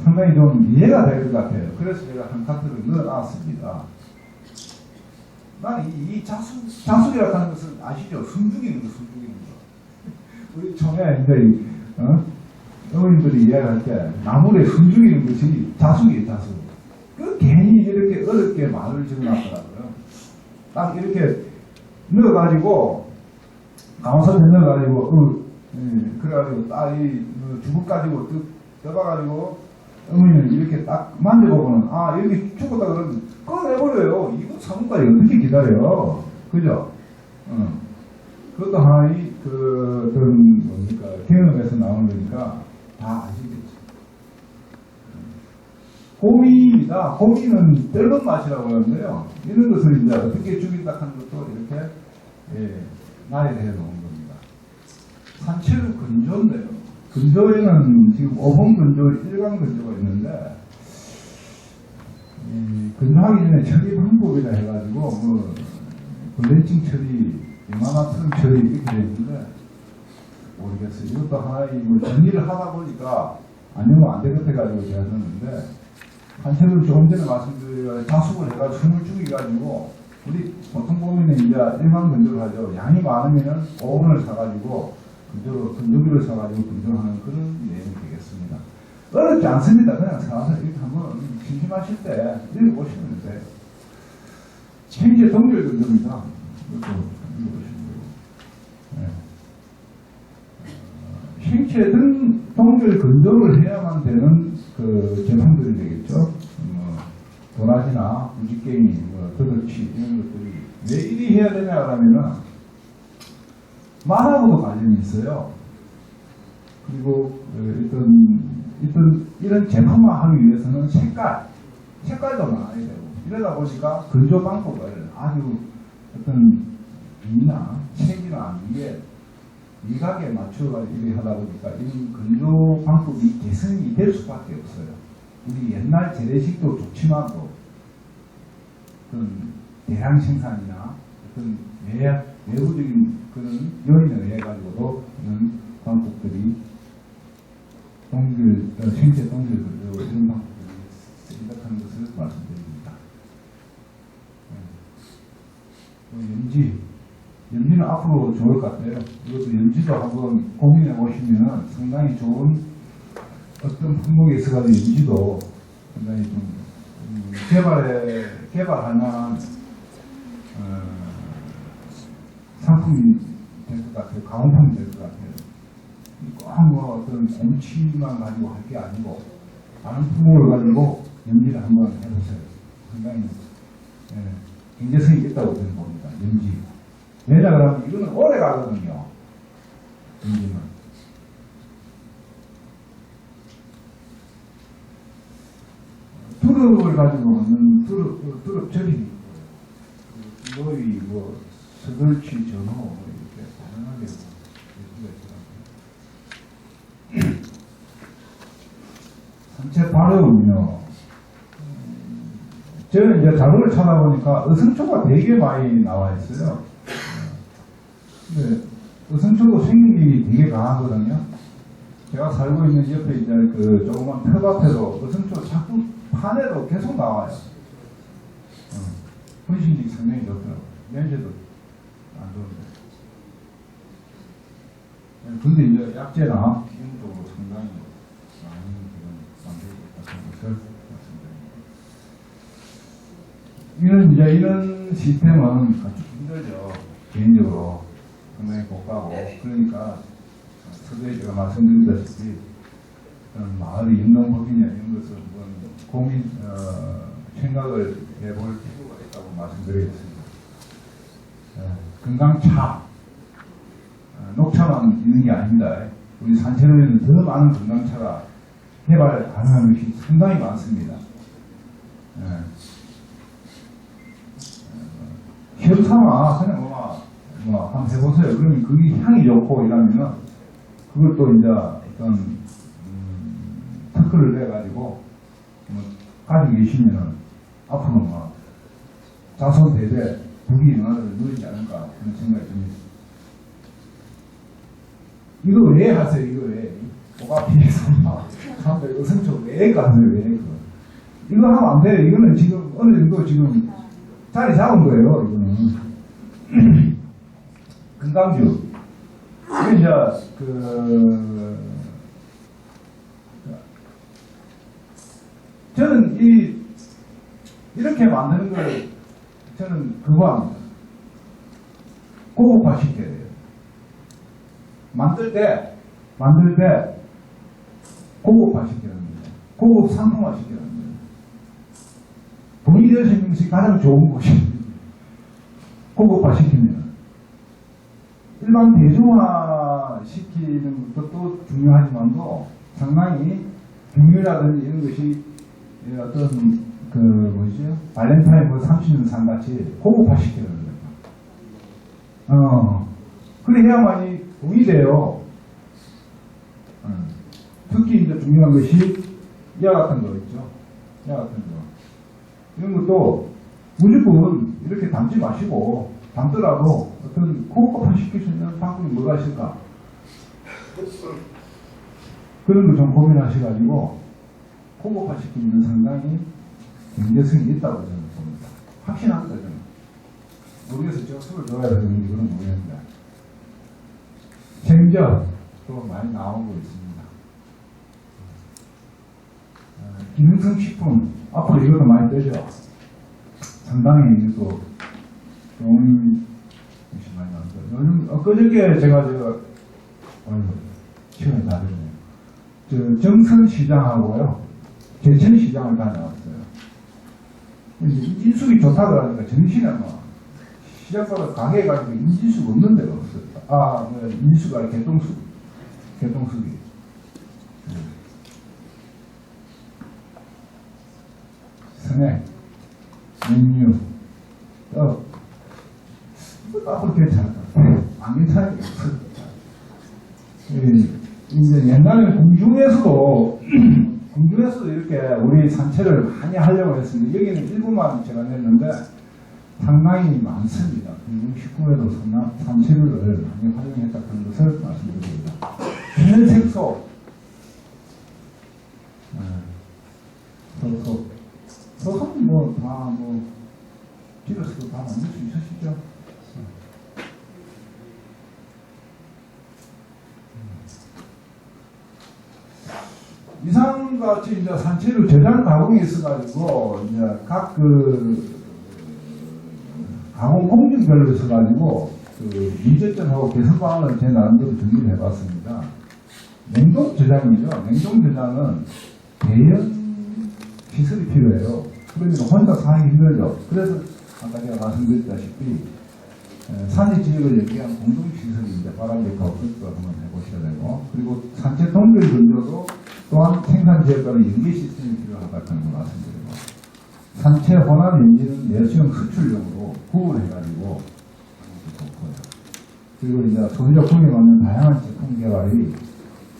상당히 좀 이해가 될 것 같아요. 그래서 제가 한 카트를 넣어놨습니다. 나는 이 자숙이라고 하는 것은 아시죠? 숨죽이는 거. 우리 처음에 이제 어머님들이 이야기할 때 나물에 숨죽이는 것이 자숙이에요, 자숙. 그 괜히 이렇게 어렵게 말을 적어놨더라고요. 딱 이렇게 넣어가지고 강화선에 넣어가지고 그래가지고 딱 이 주걱 가지고 떠봐가지고 어머니는 이렇게 딱 만져보고는 여기 죽었다 그러면 꺼내버려요. 이거 사뭇까지 어떻게 기다려요? 그죠? 그것도 하나의 그 어떤 뭡니까 경험에서 나오는 거니까 다 아시겠죠. 고미입니다. 고미는 뜰는 맛이라고 하는데요. 이런 것을 이제 어떻게 죽인다 하는 것도 이렇게 나열해 놓은 겁니다. 산채는 근조인데요. 근조에는 지금 5번 근조, 1강 근조가 있는데 근조하기 전에 처리 방법이라 해가지고 뭐 블렌칭 처리, 이마나트럼 처리 이렇게 되어 있는데 모르겠어요. 이것도 하나의 뭐 정리를 하다 보니까 아니면 안 되겠다 해가지고 제가 썼는데 산채를 조금 전에 말씀드린 자숙을 해가지고 숨을 죽여가지고 우리 보통 보면은 이제 1만 근조를 하죠. 양이 많으면은 5원을 사가지고 근조기를 사가지고 근조하는 그런 내용이 되겠습니다. 어렵지 않습니다. 그냥 사서 이렇게 한번 심심하실 때 읽어보시면 돼요. 생체 동결 근조입니다. 이것도 읽어보시면 되고. 생체 동결 근조를 해야만 되는 그 제품들이 되겠죠. 도라지나 무지깽이, 도덕치 이런 것들이 왜 이리 해야 되냐 그러면은 만하고도 관련이 있어요. 그리고 이런 제품만 하기 위해서는 색깔도 나와야 되고 이러다 보니까 근조 방법을 아주 어떤 미나 색이나 미각에 맞춰서 이렇게 하다 보니까 이 근조 방법이 개선이 될 수밖에 없어요. 우리 옛날 재래식도 좋지만도 어떤 대량 생산이나 어떤 외부적인 그런 요인에 의해 가지고도 이런 방법들이 생체 동결 근조 이런 방법들이 생각하는 것을 말씀드립니다. 염지는 앞으로 좋을 것 같아요. 이것도 염지도 한번 고민해 보시면 상당히 좋은 어떤 품목에 있어가지고 염지도 상당히 좀 개발할 만한 상품이 될 것 같아요. 가공품이 될 것 같아요. 뭐 어떤 곰치만 가지고 할 게 아니고 다른 품목을 가지고 염지를 한번 해보세요. 상당히 경제성이 있다고 저는 봅니다. 염지. 왜냐 그러면 이거는 오래 가거든요. 염지는. 두릅을 가지고 하는 두릅 절이 너희 서들치 전호 이렇게 다양하게 산채 발효는요. 저는 이제 자료를 찾아보니까 어성초가 되게 많이 나와 있어요. 근데 어성초도 생김이 되게 강하거든요. 제가 살고 있는 옆에 이제 그 조그만 텃밭에도 어성초 자꾸 판에도 계속 나와요. 분신이 상당히 좋더라고요. 냄새도 안 좋은데. 근데 이제 약재나 이런 쪽으로 상당히 많이 만들고 있다는 것을 말씀드립니다. 이런 시스템은 가장 힘들죠. 개인적으로 상당히 고가고. 그러니까 서두에 제가 말씀드리다시피 마을의 영농법이냐 이런 것을 한번 생각을 해볼 필요가 있다고 말씀드리겠습니다. 건강차, 녹차만 있는 게 아닙니다. 우리 산채로에는 더 많은 건강차가 개발 가능한 것이 상당히 많습니다. 시험삼아 그냥 한번 해보세요. 그러면 그게 향이 좋고 이러면은 그것도 이제 어떤 특허를 내가지고 가지고 계시면은 앞으로 자손 대대 북이 문화를 누리지 않을까 그런 생각이 듭니다. 이거 왜 하세요? 이거 왜? 뭐가 피해서 사람들 어성초 왜 가세요? 왜 그거? 이거 하면 안 돼요. 이거는 지금 어느 정도 지금 자리 잡은 거예요. 이거는 건강주. 이게 이제 저는 이렇게 만드는 걸 저는 그거 합니다. 고급화 시켜야 돼요. 만들 때 고급화 시키는 겁니다. 고급 상품화 시키는 겁니다. 동의되어 있는 것이 가장 좋은 것입니다. 고급화 시키면 일반 대중화 시키는 것도 중요하지만도 상당히 경유라든지 이런 것이 어떤 그 뭐죠? 발렌타인 뭐 30년 산 같이 고급화 시켜야 됩니다. 그래야만이 공이 돼요. 특히 이제 중요한 것이 이와 같은 거 있죠. 이와 같은 거. 이런 것도 무조건 이렇게 담지 마시고 담더라도 어떤 고급화 시킬 수 있는 방법이 뭐가 있을까? 그런 거 좀 고민하셔가지고 고급화 시키는 상당히 경제성이 있다고 저는 봅니다. 확신합니다, 저는. 모르겠어요. 제가 술을 좋아해서 그런지 그런 모르겠는데. 생저도 많이 나오고 있습니다. 기능성 식품, 앞으로 이것도 많이 되죠. 상당히 이것도 좋은 것이 많이 나옵니다. 요즘, 엊그저께 제가 시간이 다 됐네요. 정선시장하고요, 제천시장을 다녀왔어요. 인수기 좋다고 하니까 정신에 막 시장가가 강해가지고 인지수가 없는 데가 없어요. 인수가 개똥수기. 선행, 맨유, 떡. 앞으로 괜찮을 것 같아요. 안 괜찮을 게 없을 것 같아요. 이제 옛날에는 공중에서도 이렇게 우리 산채를 많이 하려고 했습니다. 여기는 일부만 제가 냈는데 상당히 많습니다. 공중 식구에도 산채를 많이 활용했다는 것을 말씀드립니다. 주변색소, 소속은 집에서도 다 만들 수 있으시죠? 이상같이 이제 산채로 저장 가공이 있어가지고, 이제 각 가공 공정별로 있어가지고, 미제점하고 개선방안을 제 나름대로 준비를 해봤습니다. 냉동 저장이죠. 냉동 저장은 대형 시설이 필요해요. 그러니까 혼자 사기 힘들죠. 그래서 아까 제가 말씀드렸다시피 산지 지역을 얘기한 공동시설이 이제 바람직하고 없을까 한번 해보셔야 되고, 그리고 산채 동결 근조도 또한 생산 지역과의 연계 시스템이 필요하다는 걸 말씀드리고, 산채 혼합 연기는 내수용 수출용으로 구분해가지고 그리고 이제 소비자품에 맞는 다양한 제품 개발이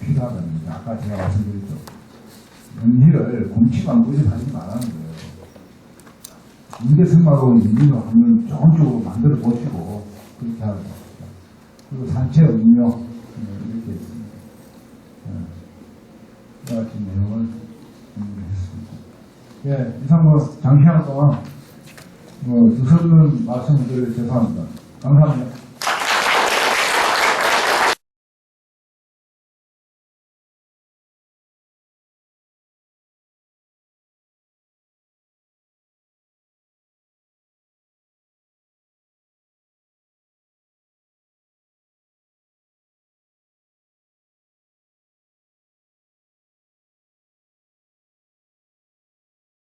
필요하다는 게 아까 제가 말씀드렸죠. 연기를 공치만 고집하지 말라는 거예요. 인재성하고 인지도 하면 좋은 쪽으로 만들어 보시고 그렇게 하는 겁니다. 그리고 산채 음료 이렇게 있습니다. 이와 같은 내용을 준비했습니다. 예, 이상 장시간 동안 두서없는 말씀을 드려 죄송합니다. 감사합니다.